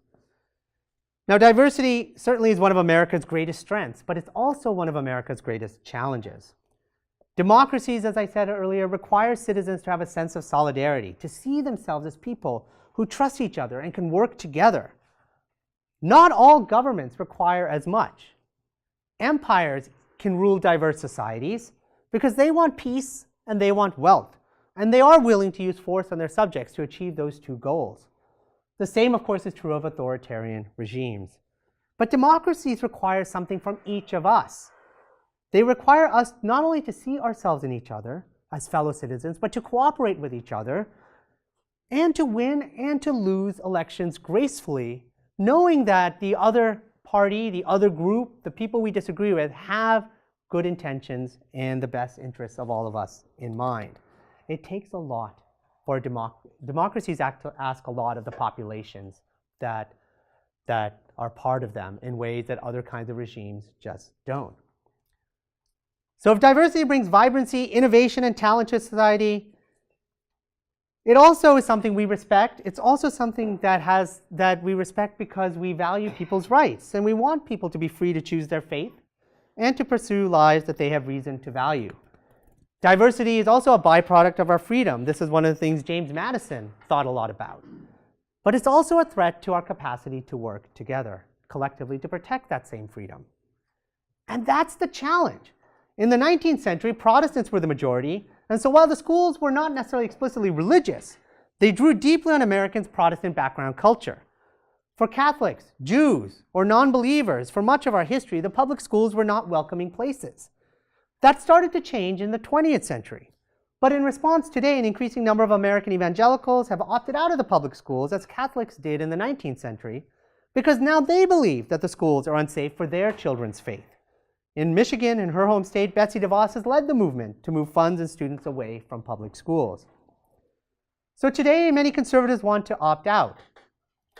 Now, diversity certainly is one of America's greatest strengths, but it's also one of America's greatest challenges. Democracies, as I said earlier, require citizens to have a sense of solidarity, to see themselves as people who trust each other and can work together. Not all governments require as much. Empires can rule diverse societies because they want peace and they want wealth, and they are willing to use force on their subjects to achieve those two goals. The same, of course, is true of authoritarian regimes. But democracies require something from each of us. They require us not only to see ourselves in each other as fellow citizens, but to cooperate with each other and to win and to lose elections gracefully, knowing that the other party, the other group, the people we disagree with have good intentions and the best interests of all of us in mind. It takes a lot for democracies ask a lot of the populations that are part of them in ways that other kinds of regimes just don't. So if diversity brings vibrancy, innovation, and talent to society, it also is something we respect. It's also something that we respect because we value people's rights, and we want people to be free to choose their faith and to pursue lives that they have reason to value. Diversity is also a byproduct of our freedom. This is one of the things James Madison thought a lot about. But it's also a threat to our capacity to work together collectively to protect that same freedom. And that's the challenge. In the 19th century, Protestants were the majority, and so while the schools were not necessarily explicitly religious, they drew deeply on Americans' Protestant background culture. For Catholics, Jews, or non-believers, for much of our history, the public schools were not welcoming places. That started to change in the 20th century. But in response today, an increasing number of American evangelicals have opted out of the public schools, as Catholics did in the 19th century, because now they believe that the schools are unsafe for their children's faith. In Michigan, in her home state, Betsy DeVos has led the movement to move funds and students away from public schools. So today, many conservatives want to opt out.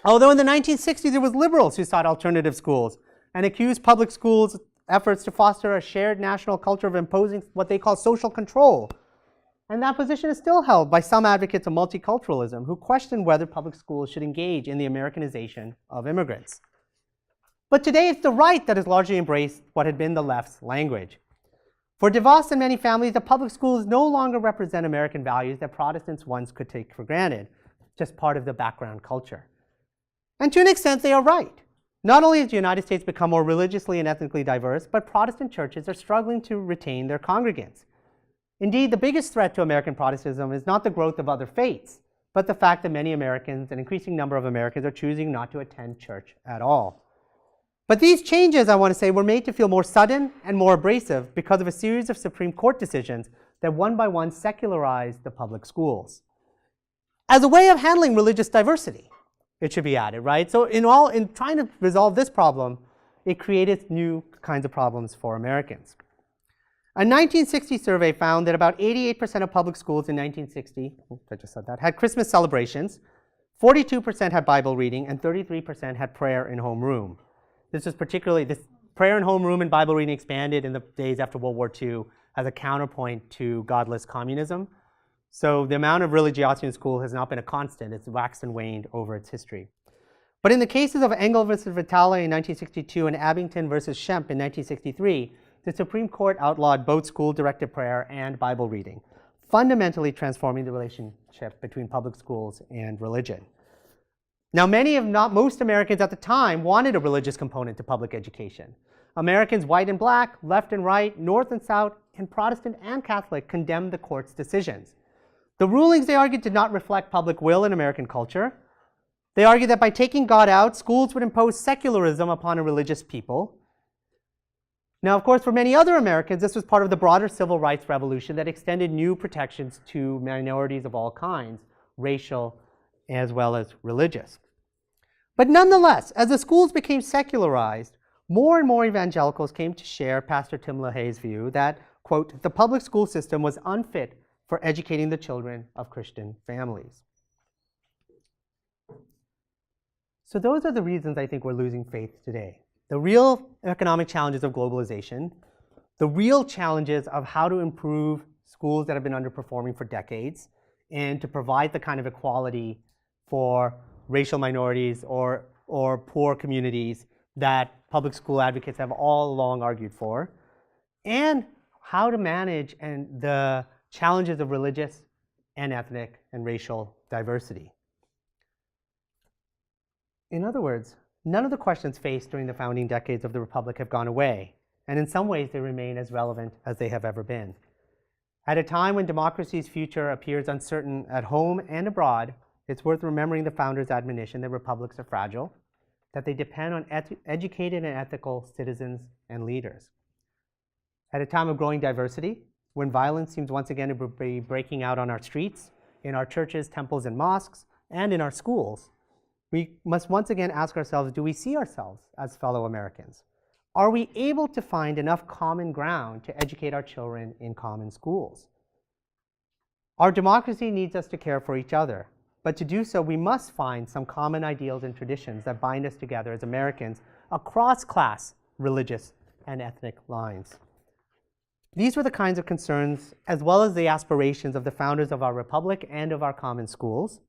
Although in the 1960s, there was liberals who sought alternative schools and accused public schools' efforts to foster a shared national culture of imposing what they call social control. And that position is still held by some advocates of multiculturalism who question whether public schools should engage in the Americanization of immigrants. But today, it's the right that has largely embraced what had been the left's language. For DeVos and many families, the public schools no longer represent American values that Protestants once could take for granted, just part of the background culture. And to an extent, they are right. Not only has the United States become more religiously and ethnically diverse, but Protestant churches are struggling to retain their congregants. Indeed, the biggest threat to American Protestantism is not the growth of other faiths, but the fact that many Americans, an increasing number of Americans, are choosing not to attend church at all. But these changes, I want to say, were made to feel more sudden and more abrasive because of a series of Supreme Court decisions that one by one secularized the public schools. As a way of handling religious diversity, it should be added, right? So in trying to resolve this problem, it created new kinds of problems for Americans. A 1960 survey found that about 88% of public schools in 1960, I just said that, had Christmas celebrations, 42% had Bible reading, and 33% had prayer in homeroom. This prayer in homeroom and Bible reading expanded in the days after World War II as a counterpoint to godless communism. So the amount of religiosity in school has not been a constant. It's waxed and waned over its history. But in the cases of Engel versus Vitale in 1962 and Abington versus Schempp in 1963, the Supreme Court outlawed both school-directed prayer and Bible reading, fundamentally transforming the relationship between public schools and religion. Now, many, if not most Americans at the time wanted a religious component to public education. Americans, white and black, left and right, north and south, and Protestant and Catholic, condemned the court's decisions. The rulings, they argued, did not reflect public will in American culture. They argued that by taking God out, schools would impose secularism upon a religious people. Now, of course, for many other Americans, this was part of the broader civil rights revolution that extended new protections to minorities of all kinds, racial as well as religious. But nonetheless, as the schools became secularized, more and more evangelicals came to share Pastor Tim LaHaye's view that, quote, the public school system was unfit for educating the children of Christian families. So those are the reasons I think we're losing faith today. The real economic challenges of globalization, the real challenges of how to improve schools that have been underperforming for decades, and to provide the kind of equality for racial minorities or poor communities that public school advocates have all along argued for, and how to manage the challenges of religious and ethnic and racial diversity. In other words, none of the questions faced during the founding decades of the Republic have gone away, and in some ways they remain as relevant as they have ever been. At a time when democracy's future appears uncertain at home and abroad, it's worth remembering the founders' admonition that republics are fragile, that they depend on educated and ethical citizens and leaders. At a time of growing diversity, when violence seems once again to be breaking out on our streets, in our churches, temples, and mosques, and in our schools, we must once again ask ourselves, do we see ourselves as fellow Americans? Are we able to find enough common ground to educate our children in common schools? Our democracy needs us to care for each other, but to do so, we must find some common ideals and traditions that bind us together as Americans across class, religious, and ethnic lines. These were the kinds of concerns, as well as the aspirations of the founders of our republic and of our common schools.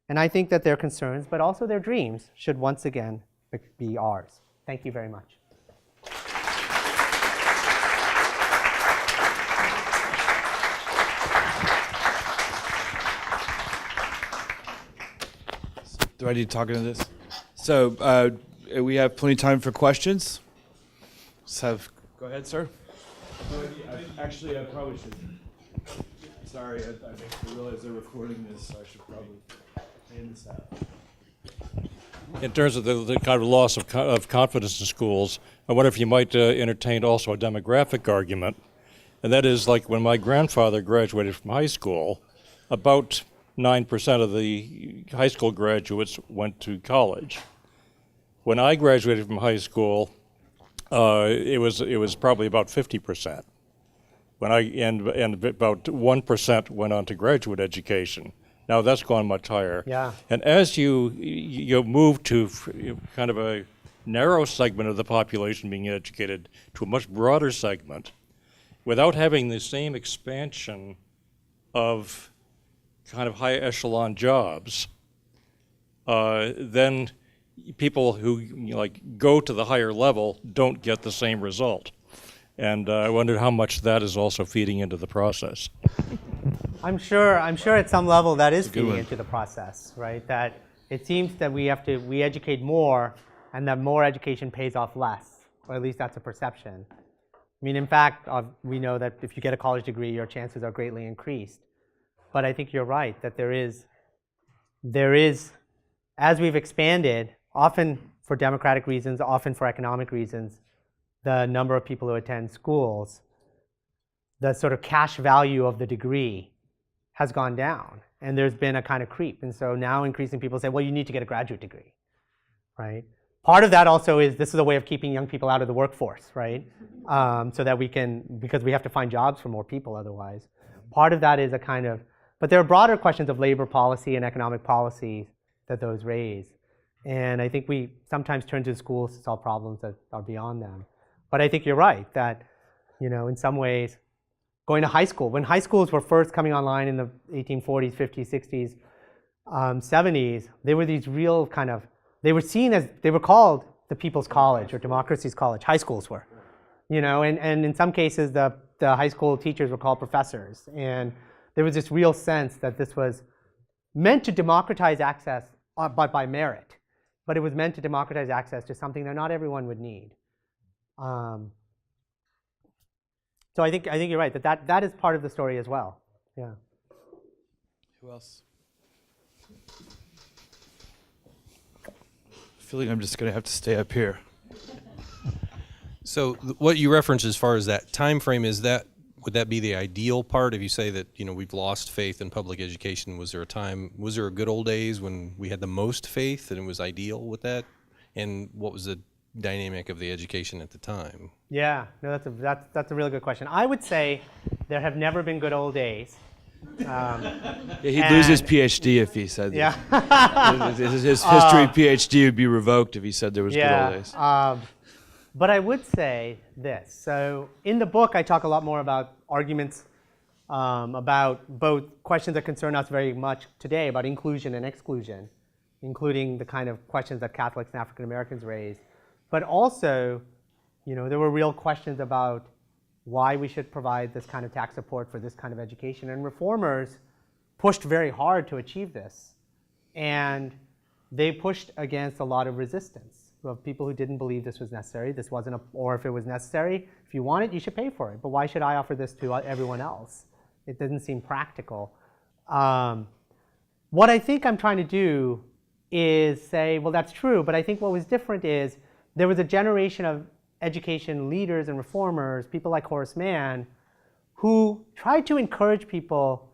And I think that their concerns, but also their dreams, should once again be ours. Thank you very much. Do I need to talk into this? So we have plenty of time for questions. Go ahead, sir. Actually, I probably should. Sorry, I realized they're recording this, so I should probably hand this out. In terms of the kind of loss of confidence in schools, I wonder if you might entertain also a demographic argument, and that is like when my grandfather graduated from high school, about 9% of the high school graduates went to college. When I graduated from high school, it was probably about 50%. And about 1% went on to graduate education. Now that's gone much higher. Yeah. And as you move to kind of a narrow segment of the population being educated to a much broader segment, without having the same expansion of kind of high echelon jobs, then people who go to the higher level don't get the same result. And I wondered how much that is also feeding into the process. I'm sure at some level that is feeding into the process, right? That it seems that we educate more, and that more education pays off less, or at least that's a perception. I mean, in fact, we know that if you get a college degree, your chances are greatly increased. But I think you're right that there is, as we've expanded, often for democratic reasons, often for economic reasons, the number of people who attend schools, the sort of cash value of the degree has gone down, and there's been a kind of creep. And so now increasing people say, well, you need to get a graduate degree, right? Part of that also is this is a way of keeping young people out of the workforce, right? So that because we have to find jobs for more people otherwise. Part of that is a kind of, but there are broader questions of labor policy and economic policy that those raise. And I think we sometimes turn to schools to solve problems that are beyond them. But I think you're right that, in some ways, going to high school, when high schools were first coming online in the 1840s, 50s, 60s, 70s, they were these real kind of, they were called the People's College or Democracy's College. High schools were, and in some cases the high school teachers were called professors. And there was this real sense that this was meant to democratize access, but by merit. But it was meant to democratize access to something that not everyone would need. So I think you're right that is part of the story as well. Yeah. Who else? I feel like I'm just going to have to stay up here. So what you reference as far as that time frame, would that be the ideal part? If you say that we've lost faith in public education, was there a good old days when we had the most faith and it was ideal with that? And what was the dynamic of the education at the time? Yeah, no, that's a really good question. I would say there have never been good old days. He'd lose his PhD if he said that. Yeah. his history PhD would be revoked if he said there was good old days. But I would say this. So in the book, I talk a lot more about arguments about both questions that concern us very much today about inclusion and exclusion, including the kind of questions that Catholics and African Americans raise. But also, there were real questions about why we should provide this kind of tax support for this kind of education. And reformers pushed very hard to achieve this. And they pushed against a lot of resistance of people who didn't believe this was necessary. This wasn't, or if it was necessary, if you want it, you should pay for it. But why should I offer this to everyone else? It doesn't seem practical. What I think I'm trying to do is say, well, that's true. But I think what was different is there was a generation of education leaders and reformers, people like Horace Mann, who tried to encourage people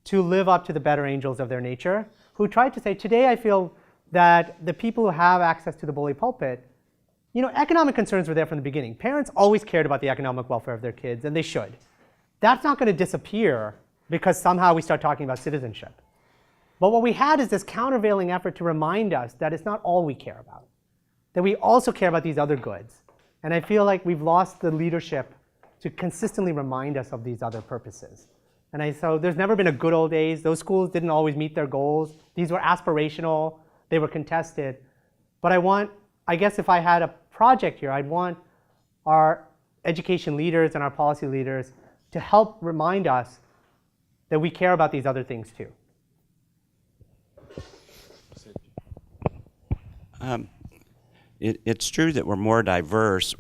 to live up to the better angels of their nature, who tried to say, today I feel that the people who have access to the bully pulpit, economic concerns were there from the beginning. Parents always cared about the economic welfare of their kids, and they should. That's not going to disappear because somehow we start talking about citizenship. But what we had is this countervailing effort to remind us that it's not all we care about, that we also care about these other goods. And I feel like we've lost the leadership to consistently remind us of these other purposes. And so there's never been a good old days. Those schools didn't always meet their goals. These were aspirational. They were contested. But I guess if I had a project here, I'd want our education leaders and our policy leaders to help remind us that we care about these other things too. It's true that we're more diverse.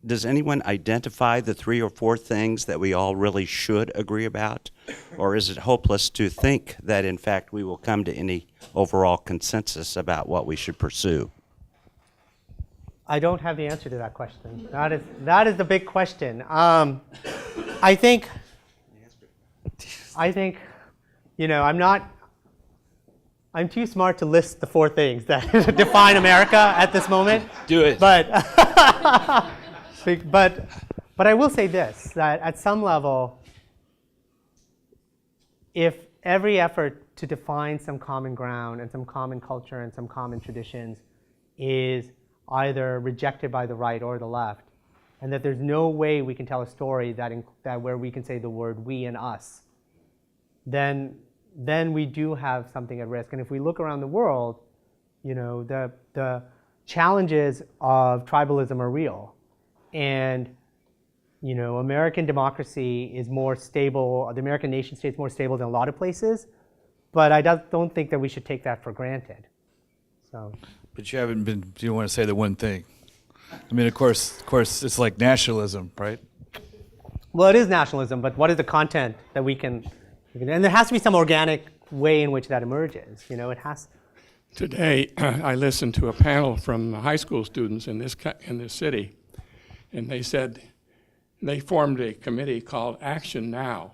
Does anyone identify the 3 or 4 things that we all really should agree about? Or is it hopeless to think that, in fact, we will come to any overall consensus about what we should pursue? I don't have the answer to that question. That is the big question. I think, I'm too smart to list the 4 things that define America at this moment. Do it. But I will say this, that at some level, if every effort to define some common ground and some common culture and some common traditions is either rejected by the right or the left, and that there's no way we can tell a story that where we can say the word we and us, then we do have something at risk. And if we look around the world, the challenges of tribalism are real. And American democracy is more stable, the American nation state is more stable than a lot of places, but I don't think that we should take that for granted. So. But you don't want to say the one thing. I mean, of course, it's like nationalism, right? Well, it is nationalism, but what is the content that we can, and there has to be some organic way in which that emerges. It has. Today, I listened to a panel from high school students in this city, and they said they formed a committee called Action Now.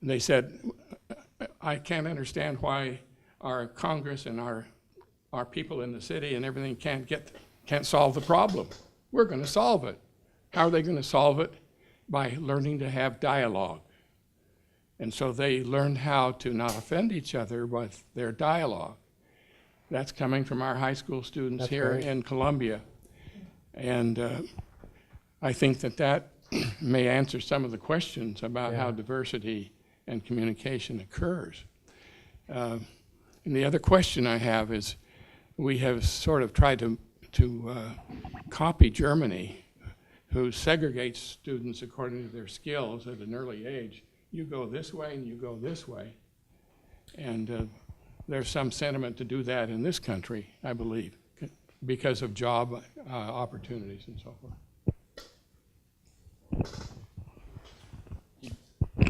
And they said, I can't understand why our Congress and our people in the city and everything can't solve the problem. We're going to solve it. How are they going to solve it? By learning to have dialogue. And so they learned how to not offend each other with their dialogue. That's coming from our high school students here in Columbia. And I think that may answer some of the questions about how diversity and communication occurs. And the other question I have is, we have sort of tried to copy Germany, who segregates students according to their skills at an early age. You go this way and you go this way. And there's some sentiment to do that in this country, I believe, because of job opportunities and so forth.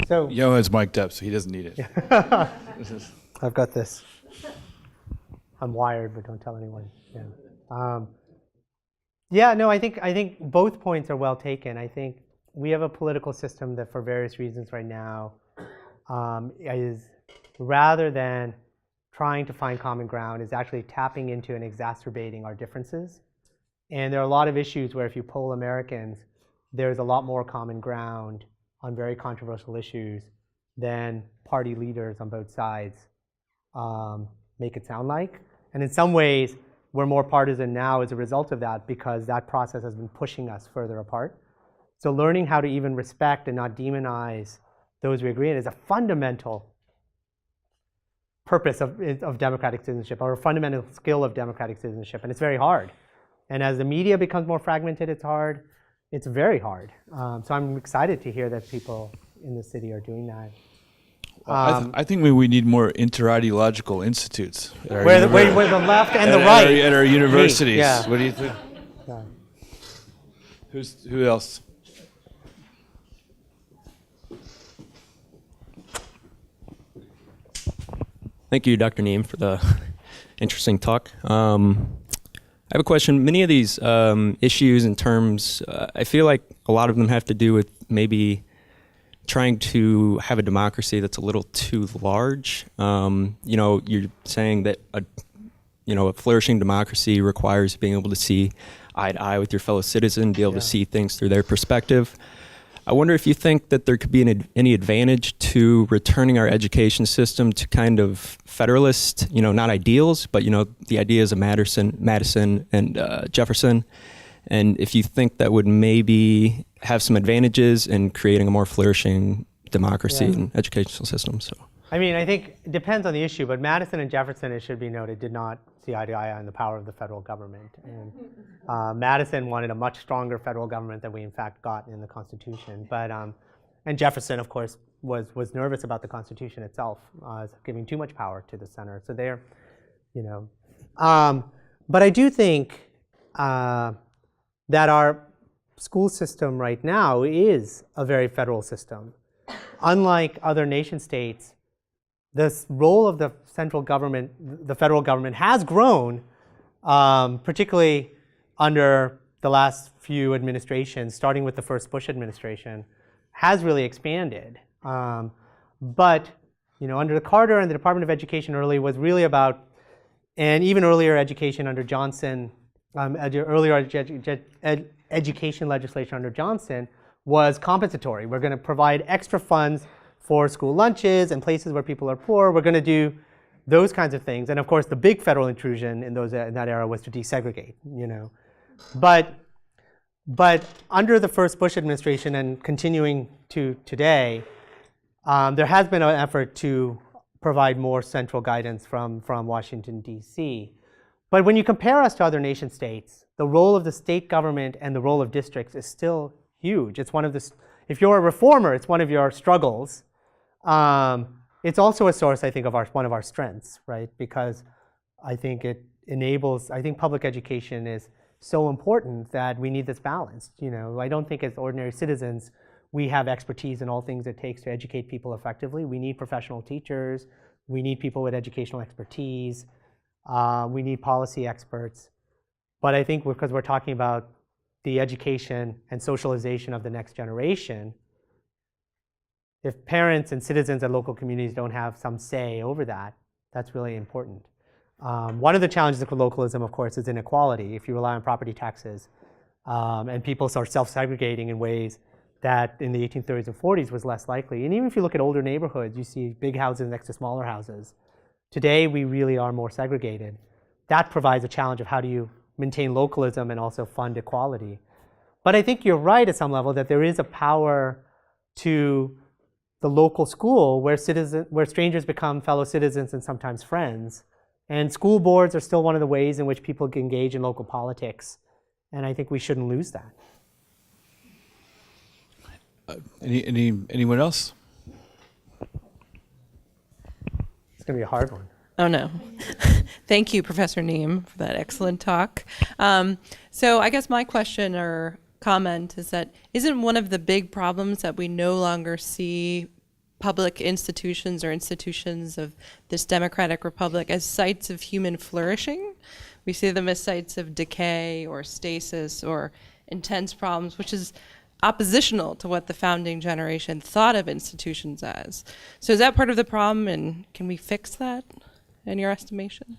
So Johann's mic'd up, so he doesn't need it. I've got this. I'm wired, but don't tell anyone. I think both points are well taken. I think we have a political system that, for various reasons right now, is, rather than trying to find common ground, is actually tapping into and exacerbating our differences. And there are a lot of issues where if you poll Americans, there's a lot more common ground on very controversial issues than party leaders on both sides make it sound like. And in some ways, we're more partisan now as a result of that, because that process has been pushing us further apart. So learning how to even respect and not demonize those we agree on is a fundamental purpose of democratic citizenship, or a fundamental skill of democratic citizenship, and it's very hard. And as the media becomes more fragmented, it's hard. it's very hard. So I'm excited to hear that people in the city are doing that. I think we need more inter-ideological institutes. At our Where the left and the right at our universities. Yeah. What do you think? Yeah. Who else? Thank you, Dr. Neem, for the interesting talk. I have a question. Many of these issues and terms, I feel like a lot of them have to do with maybe trying to have a democracy that's a little too large. You're saying that a flourishing democracy requires being able to see eye to eye with your fellow citizen, be able to see things through their perspective. I wonder if you think that there could be any advantage to returning our education system to kind of federalist, not ideals, but the ideas of Madison and Jefferson, and if you think that would maybe have some advantages in creating a more flourishing democracy and educational system. So, I mean, I think it depends on the issue, but Madison and Jefferson, it should be noted, did not see eye to eye on the power of the federal government. And Madison wanted a much stronger federal government than we in fact got in the Constitution. But and Jefferson, of course, was nervous about the Constitution itself, giving too much power to the center. So they're, but I do think that our school system right now is a very federal system. Unlike other nation states, the role of the central government, the federal government, has grown, particularly under the last few administrations, starting with the first Bush administration, has really expanded. But under the Carter and the Department of Education early was really about, and even earlier education under Johnson, earlier education legislation under Johnson was compensatory. We're going to provide extra funds for school lunches and places where people are poor. We're going to do those kinds of things. And of course, the big federal intrusion in that era was to desegregate. But under the first Bush administration and continuing to today, there has been an effort to provide more central guidance from Washington, D.C. But when you compare us to other nation states, the role of the state government and the role of districts is still huge. It's one of the, if you're a reformer, it's one of your struggles. It's also a source, I think, of one of our strengths, right? Because I think it enables, I think public education is so important that we need this balance. I don't think as ordinary citizens, we have expertise in all things it takes to educate people effectively. We need professional teachers. We need people with educational expertise. We need policy experts. But I think because we're talking about the education and socialization of the next generation, if parents and citizens and local communities don't have some say over that, that's really important. One of the challenges of localism, of course, is inequality. If you rely on property taxes and people start self-segregating in ways that in the 1830s and 40s was less likely. And even if you look at older neighborhoods, you see big houses next to smaller houses. Today, we really are more segregated. That provides a challenge of how do you maintain localism and also fund equality. But I think you're right at some level that there is a power to the local school where strangers become fellow citizens and sometimes friends. And school boards are still one of the ways in which people can engage in local politics. And I think we shouldn't lose that. Anyone else? It's going to be a hard one. Oh, no. Thank you, Professor Neem, for that excellent talk. So I guess my question or comment is that isn't one of the big problems that we no longer see public institutions or institutions of this democratic republic as sites of human flourishing? We see them as sites of decay or stasis or intense problems, which is oppositional to what the founding generation thought of institutions as. So is that part of the problem, and can we fix that in your estimation?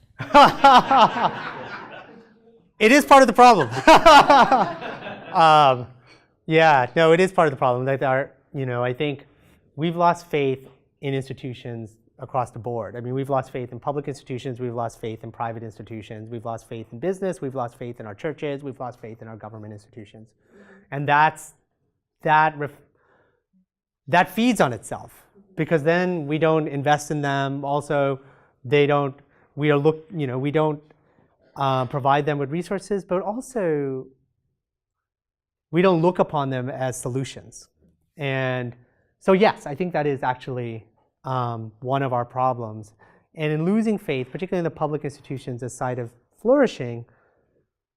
It is part of the problem. Yeah, no, it is part of the problem. That I think we've lost faith in institutions across the board. I mean, we've lost faith in public institutions, we've lost faith in private institutions, we've lost faith in business, we've lost faith in our churches, we've lost faith in our government institutions. And that feeds on itself, because then we don't invest in them. Also, we don't provide them with resources, but also we don't look upon them as solutions. And so yes, I think that is actually one of our problems. And in losing faith, particularly in the public institutions as site of flourishing,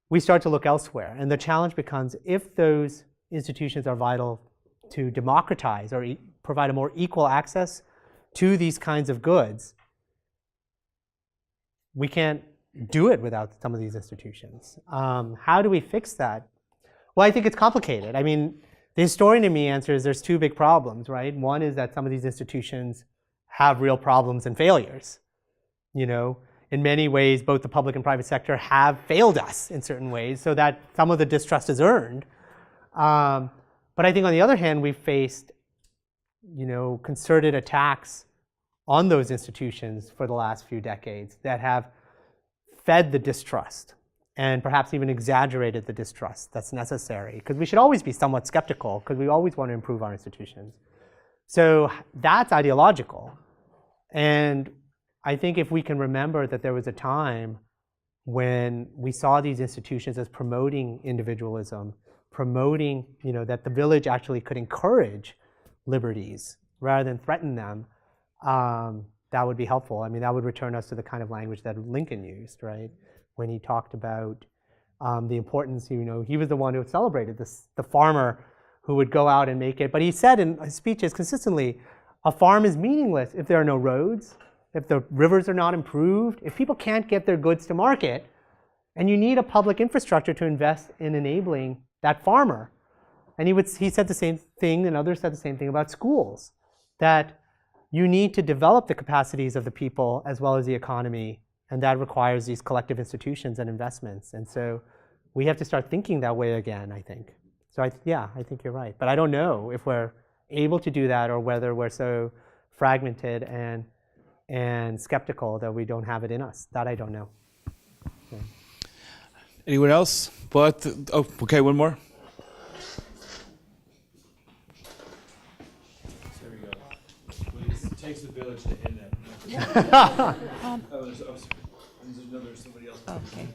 we start to look elsewhere. And the challenge becomes, if those institutions are vital to democratize or provide a more equal access to these kinds of goods, we can't do it without some of these institutions. How do we fix that? Well, I think it's complicated. I mean, the historian in me answers there's two big problems, right? One is that some of these institutions have real problems and failures. You know, in many ways, both the public and private sector have failed us in certain ways, so that some of the distrust is earned. But I think on the other hand, we've faced, you know, concerted attacks on those institutions for the last few decades that have fed the distrust and perhaps even exaggerated the distrust that's necessary. Because we should always be somewhat skeptical, because we always want to improve our institutions. So that's ideological. And I think if we can remember that there was a time when we saw these institutions as promoting individualism, promoting, you know, that the village actually could encourage liberties rather than threaten them, that would be helpful. I mean, that would return us to the kind of language that Lincoln used, right? When he talked about the importance, you know, he was the one who celebrated this, the farmer who would go out and make it. But he said in his speeches consistently, a farm is meaningless if there are no roads, if the rivers are not improved, if people can't get their goods to market, and you need a public infrastructure to invest in enabling that farmer. And he said the same thing, and others said the same thing about schools, that you need to develop the capacities of the people as well as the economy, and that requires these collective institutions and investments. And so we have to start thinking that way again, I think. So yeah, I think you're right. But I don't know if we're able to do that or whether we're so fragmented and skeptical that we don't have it in us. That I don't know. Yeah. Anyone else? But oh, okay, one more. There we go. Well, it takes a village to end that. There's somebody else. Okay.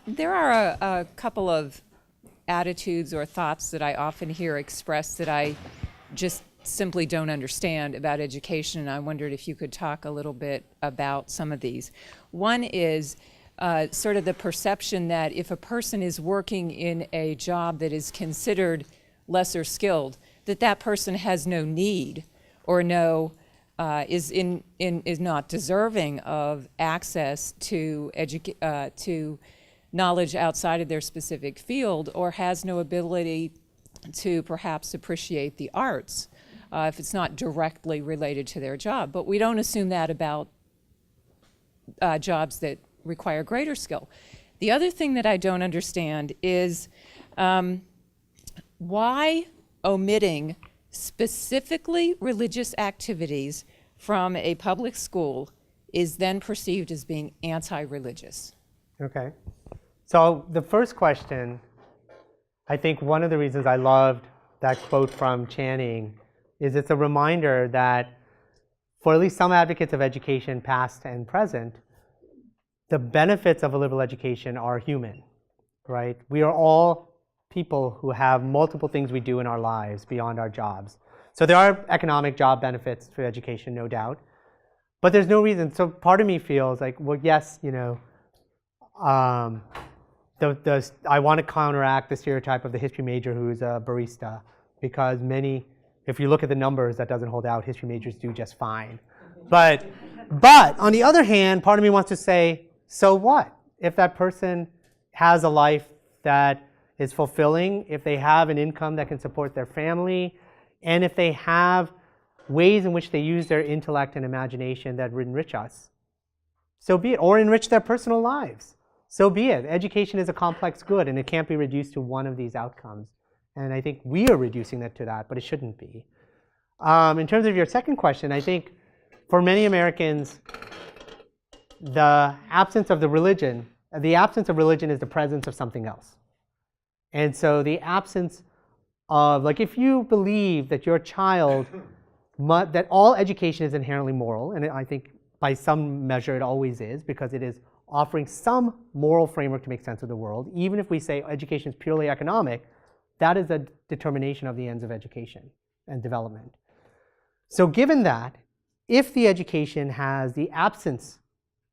There are a couple of attitudes or thoughts that I often hear expressed that I just simply don't understand about education, and I wondered if you could talk a little bit about some of these. One is sort of the perception that if a person is working in a job that is considered lesser skilled, that person has no need or is not deserving of access to knowledge outside of their specific field, or has no ability to perhaps appreciate the arts if it's not directly related to their job. But we don't assume that about jobs that require greater skill. The other thing that I don't understand is why omitting specifically religious activities from a public school is then perceived as being anti-religious. Okay. So the first question, I think one of the reasons I loved that quote from Channing is it's a reminder that for at least some advocates of education, past and present, the benefits of a liberal education are human, right? We are all people who have multiple things we do in our lives beyond our jobs. So there are economic job benefits to education, no doubt, but there's no reason. So part of me feels like, well, yes, you know, I want to counteract the stereotype of the history major who's a barista, because if you look at the numbers, that doesn't hold out. History majors do just fine. But on the other hand, part of me wants to say, so what? If that person has a life that is fulfilling, if they have an income that can support their family, and if they have ways in which they use their intellect and imagination that enrich us, so be it, or enrich their personal lives. So be it. Education is a complex good, and it can't be reduced to one of these outcomes. And I think we are reducing it to that, but it shouldn't be. In terms of your second question, I think for many Americans, the absence of religion is the presence of something else. And so the absence of, like, if you believe that your child, that all education is inherently moral, and I think by some measure it always is, because it is offering some moral framework to make sense of the world. Even if we say education is purely economic, that is a determination of the ends of education and development. So given that, if the education has the absence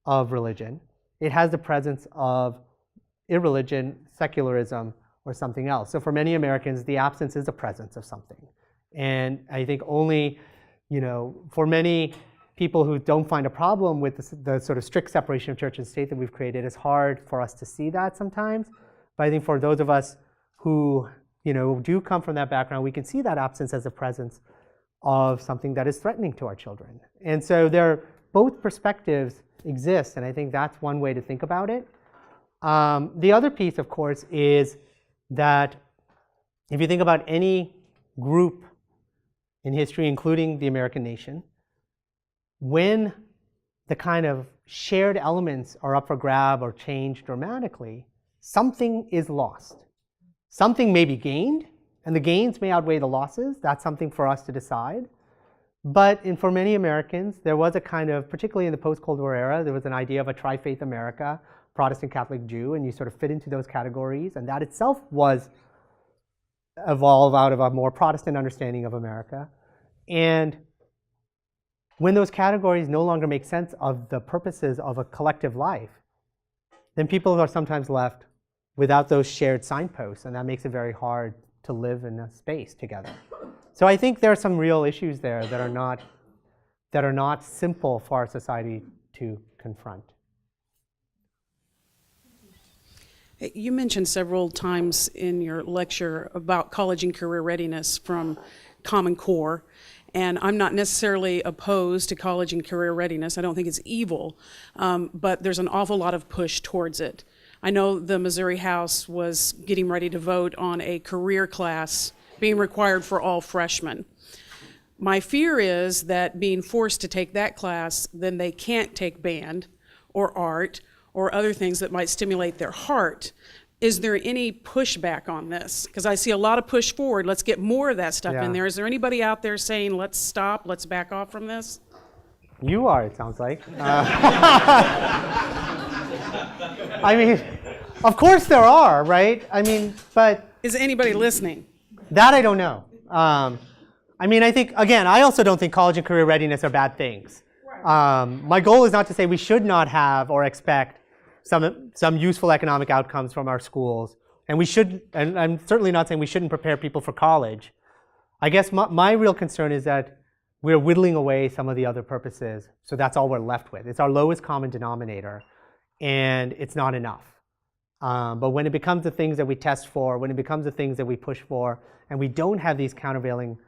of religion, it has the presence of irreligion, secularism, or something else. So for many Americans, the absence is the presence of something. And I think only, for many people who don't find a problem with the sort of strict separation of church and state that we've created, it's hard for us to see that sometimes. But I think for those of us who do come from that background, we can see that absence as a presence of something that is threatening to our children. And so both perspectives exist, and I think that's one way to think about it. The other piece, of course, is that if you think about any group in history, including the American nation, when the kind of shared elements are up for grab or change dramatically, something is lost. Something may be gained, and the gains may outweigh the losses. That's something for us to decide. But for many Americans, there was a kind of, particularly in the post-Cold War era, there was an idea of a tri-faith America, Protestant, Catholic, Jew, and you sort of fit into those categories. And that itself was evolved out of a more Protestant understanding of America. And when those categories no longer make sense of the purposes of a collective life, then people are sometimes left without those shared signposts, and that makes it very hard to live in a space together. So I think there are some real issues there that are not simple for our society to confront. You mentioned several times in your lecture about college and career readiness from Common Core, and I'm not necessarily opposed to college and career readiness. I don't think it's evil, but there's an awful lot of push towards it. I know the Missouri House was getting ready to vote on a career class being required for all freshmen. My fear is that being forced to take that class, then they can't take band or art or other things that might stimulate their heart. Is there any pushback on this? Because I see a lot of push forward. Let's get more of that stuff in there. Is there anybody out there saying, let's stop, let's back off from this? You are, it sounds like. I mean, of course there are, right? I mean, but... Is anybody listening? That I don't know. I mean, I think, again, I also don't think college and career readiness are bad things. My goal is not to say we should not have or expect some useful economic outcomes from our schools. And we should, and I'm certainly not saying we shouldn't prepare people for college. I guess my real concern is that we're whittling away some of the other purposes, so that's all we're left with. It's our lowest common denominator, and it's not enough. But when it becomes the things that we test for, when it becomes the things that we push for, and we don't have these countervailing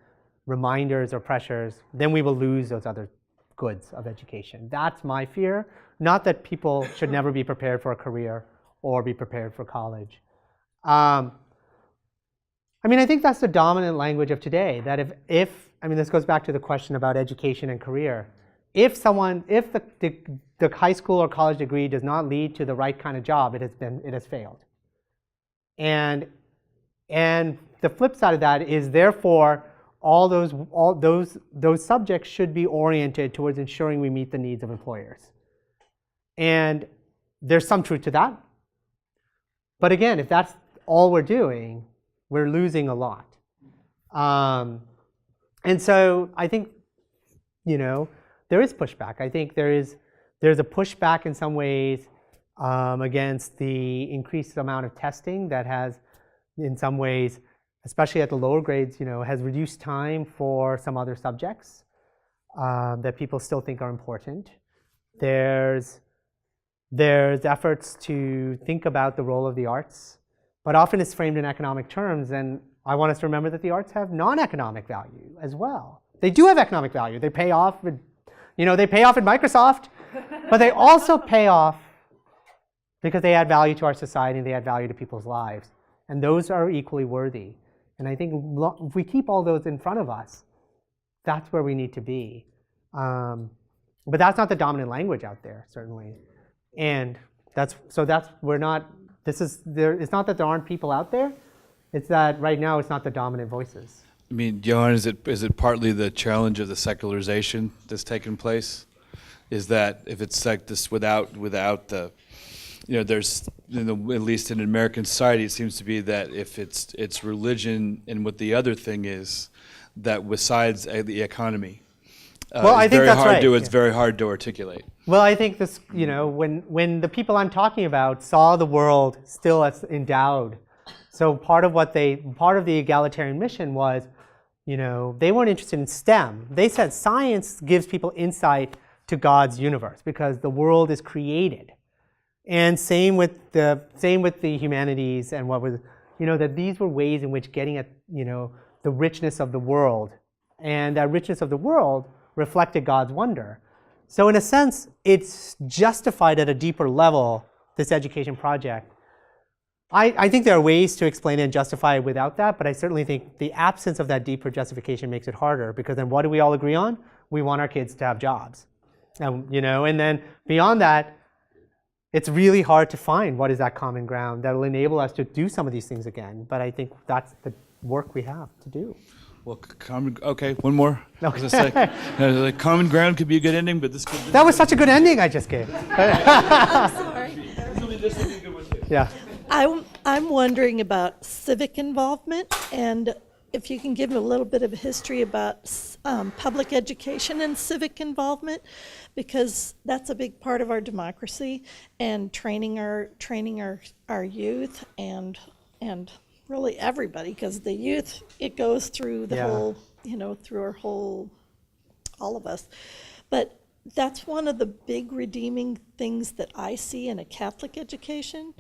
reminders or pressures, then we will lose those other goods of education. That's my fear. Not that people should never be prepared for a career or be prepared for college. I mean, I think that's the dominant language of today, that if I mean, this goes back to the question about education and career. If the high school or college degree does not lead to the right kind of job, it has failed. And the flip side of that is, therefore, all those subjects should be oriented towards ensuring we meet the needs of employers. And there's some truth to that. But again, if that's all we're doing, we're losing a lot. And so I think, there is pushback. I think there's a pushback in some ways against the increased amount of testing that has, in some ways, especially at the lower grades, has reduced time for some other subjects that people still think are important. There's efforts to think about the role of the arts, but often it's framed in economic terms, and I want us to remember that the arts have non-economic value as well. They do have economic value. They pay off with, they pay off at Microsoft, but they also pay off because they add value to our society and they add value to people's lives. And those are equally worthy. And I think if we keep all those in front of us, that's where we need to be. But that's not the dominant language out there, certainly. And it's not that there aren't people out there, it's that right now it's not the dominant voices. I mean, Johann, is it partly the challenge of the secularization that's taken place? Is that if it's like this without the there's, at least in American society, it seems to be that if it's religion and what the other thing is, that besides the economy, Well, I it's think very that's hard right. to, it's very hard to articulate. Well, I think this, when the people I'm talking about saw the world still as endowed, so part of the egalitarian mission was, they weren't interested in STEM. They said science gives people insight to God's universe because the world is created. And same with the humanities and what was, that these were ways in which getting at, the richness of the world. And that richness of the world reflected God's wonder. So in a sense, it's justified at a deeper level, this education project. I think there are ways to explain it and justify it without that, but I certainly think the absence of that deeper justification makes it harder, because then what do we all agree on? We want our kids to have jobs. And then beyond that, it's really hard to find what is that common ground that will enable us to do some of these things again. But I think that's the work we have to do. Well, okay, one more. Like common ground could be a good ending, but this could. That was such a good ending I just gave. Sorry. This will be a good one too. Yeah. I'm wondering about civic involvement, and if you can give a little bit of a history about public education and civic involvement, because that's a big part of our democracy, and training our youth and really everybody, because the youth, it goes through the whole, through our whole, all of us. But that's one of the big redeeming things that I see in a Catholic education.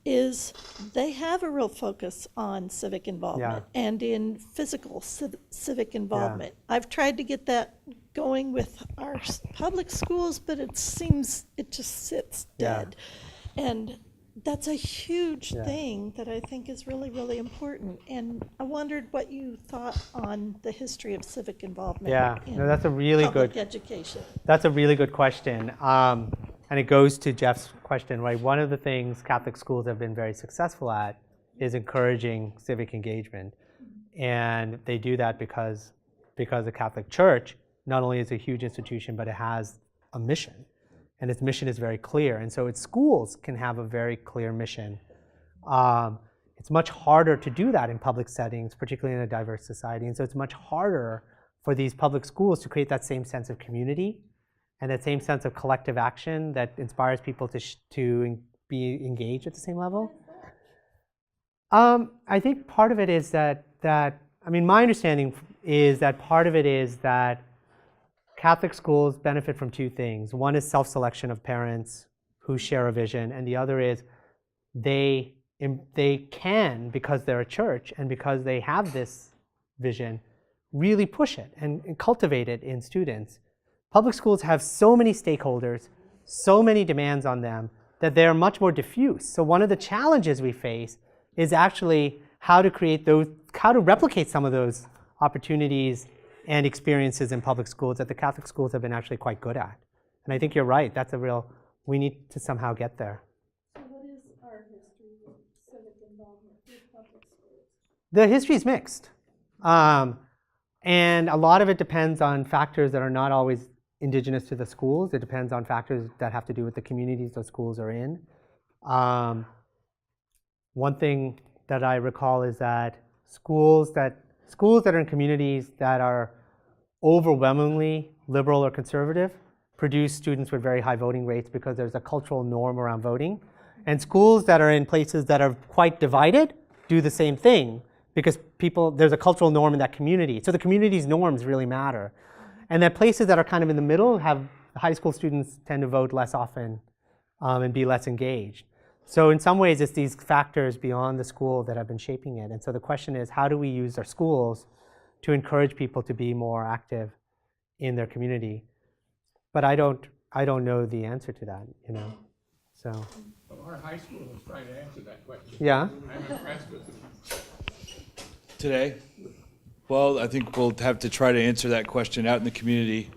Is they have a real focus on civic involvement and in physical civic involvement. I've tried to get that going with our public schools, but it seems it just sits dead. And that's a huge thing that I think is really, really important. And I wondered what you thought on the history of civic involvement in that's a really public good education. That's a really good question. And it goes to Jeff's question, right? One of the things Catholic schools have been very successful at is encouraging civic engagement. And they do that because the Catholic Church not only is a huge institution, but it has a mission. And its mission is very clear. And so its schools can have a very clear mission. It's much harder to do that in public settings, particularly in a diverse society. And so it's much harder for these public schools to create that same sense of community and that same sense of collective action that inspires people to be engaged at the same level. I think part of it is that my understanding is that part of it is that Catholic schools benefit from two things. One is self-selection of parents who share a vision, and the other is they can, because they're a church and because they have this vision, really push it and cultivate it in students. Public schools have so many stakeholders, so many demands on them, that they're much more diffuse. So one of the challenges we face is actually how to replicate some of those opportunities and experiences in public schools that the Catholic schools have been actually quite good at. And I think you're right, we need to somehow get there. So what is our history with civic involvement with public schools? The history is mixed. And a lot of it depends on factors that are not always indigenous to the schools. It depends on factors that have to do with the communities those schools are in. One thing that I recall is that schools that are in communities that are overwhelmingly liberal or conservative produce students with very high voting rates because there's a cultural norm around voting. And schools that are in places that are quite divided do the same thing because there's a cultural norm in that community. So the community's norms really matter. And that places that are kind of in the middle have high school students tend to vote less often and be less engaged. So in some ways, it's these factors beyond the school that have been shaping it. And so the question is, how do we use our schools to encourage people to be more active in their community? But I don't know the answer to that, So. Well, our high school is trying to answer that question. Yeah. I'm impressed with them. Today? Well, I think we'll have to try to answer that question out in the community.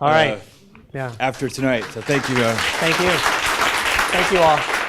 All right. After tonight. So thank you. Thank you. Thank you all.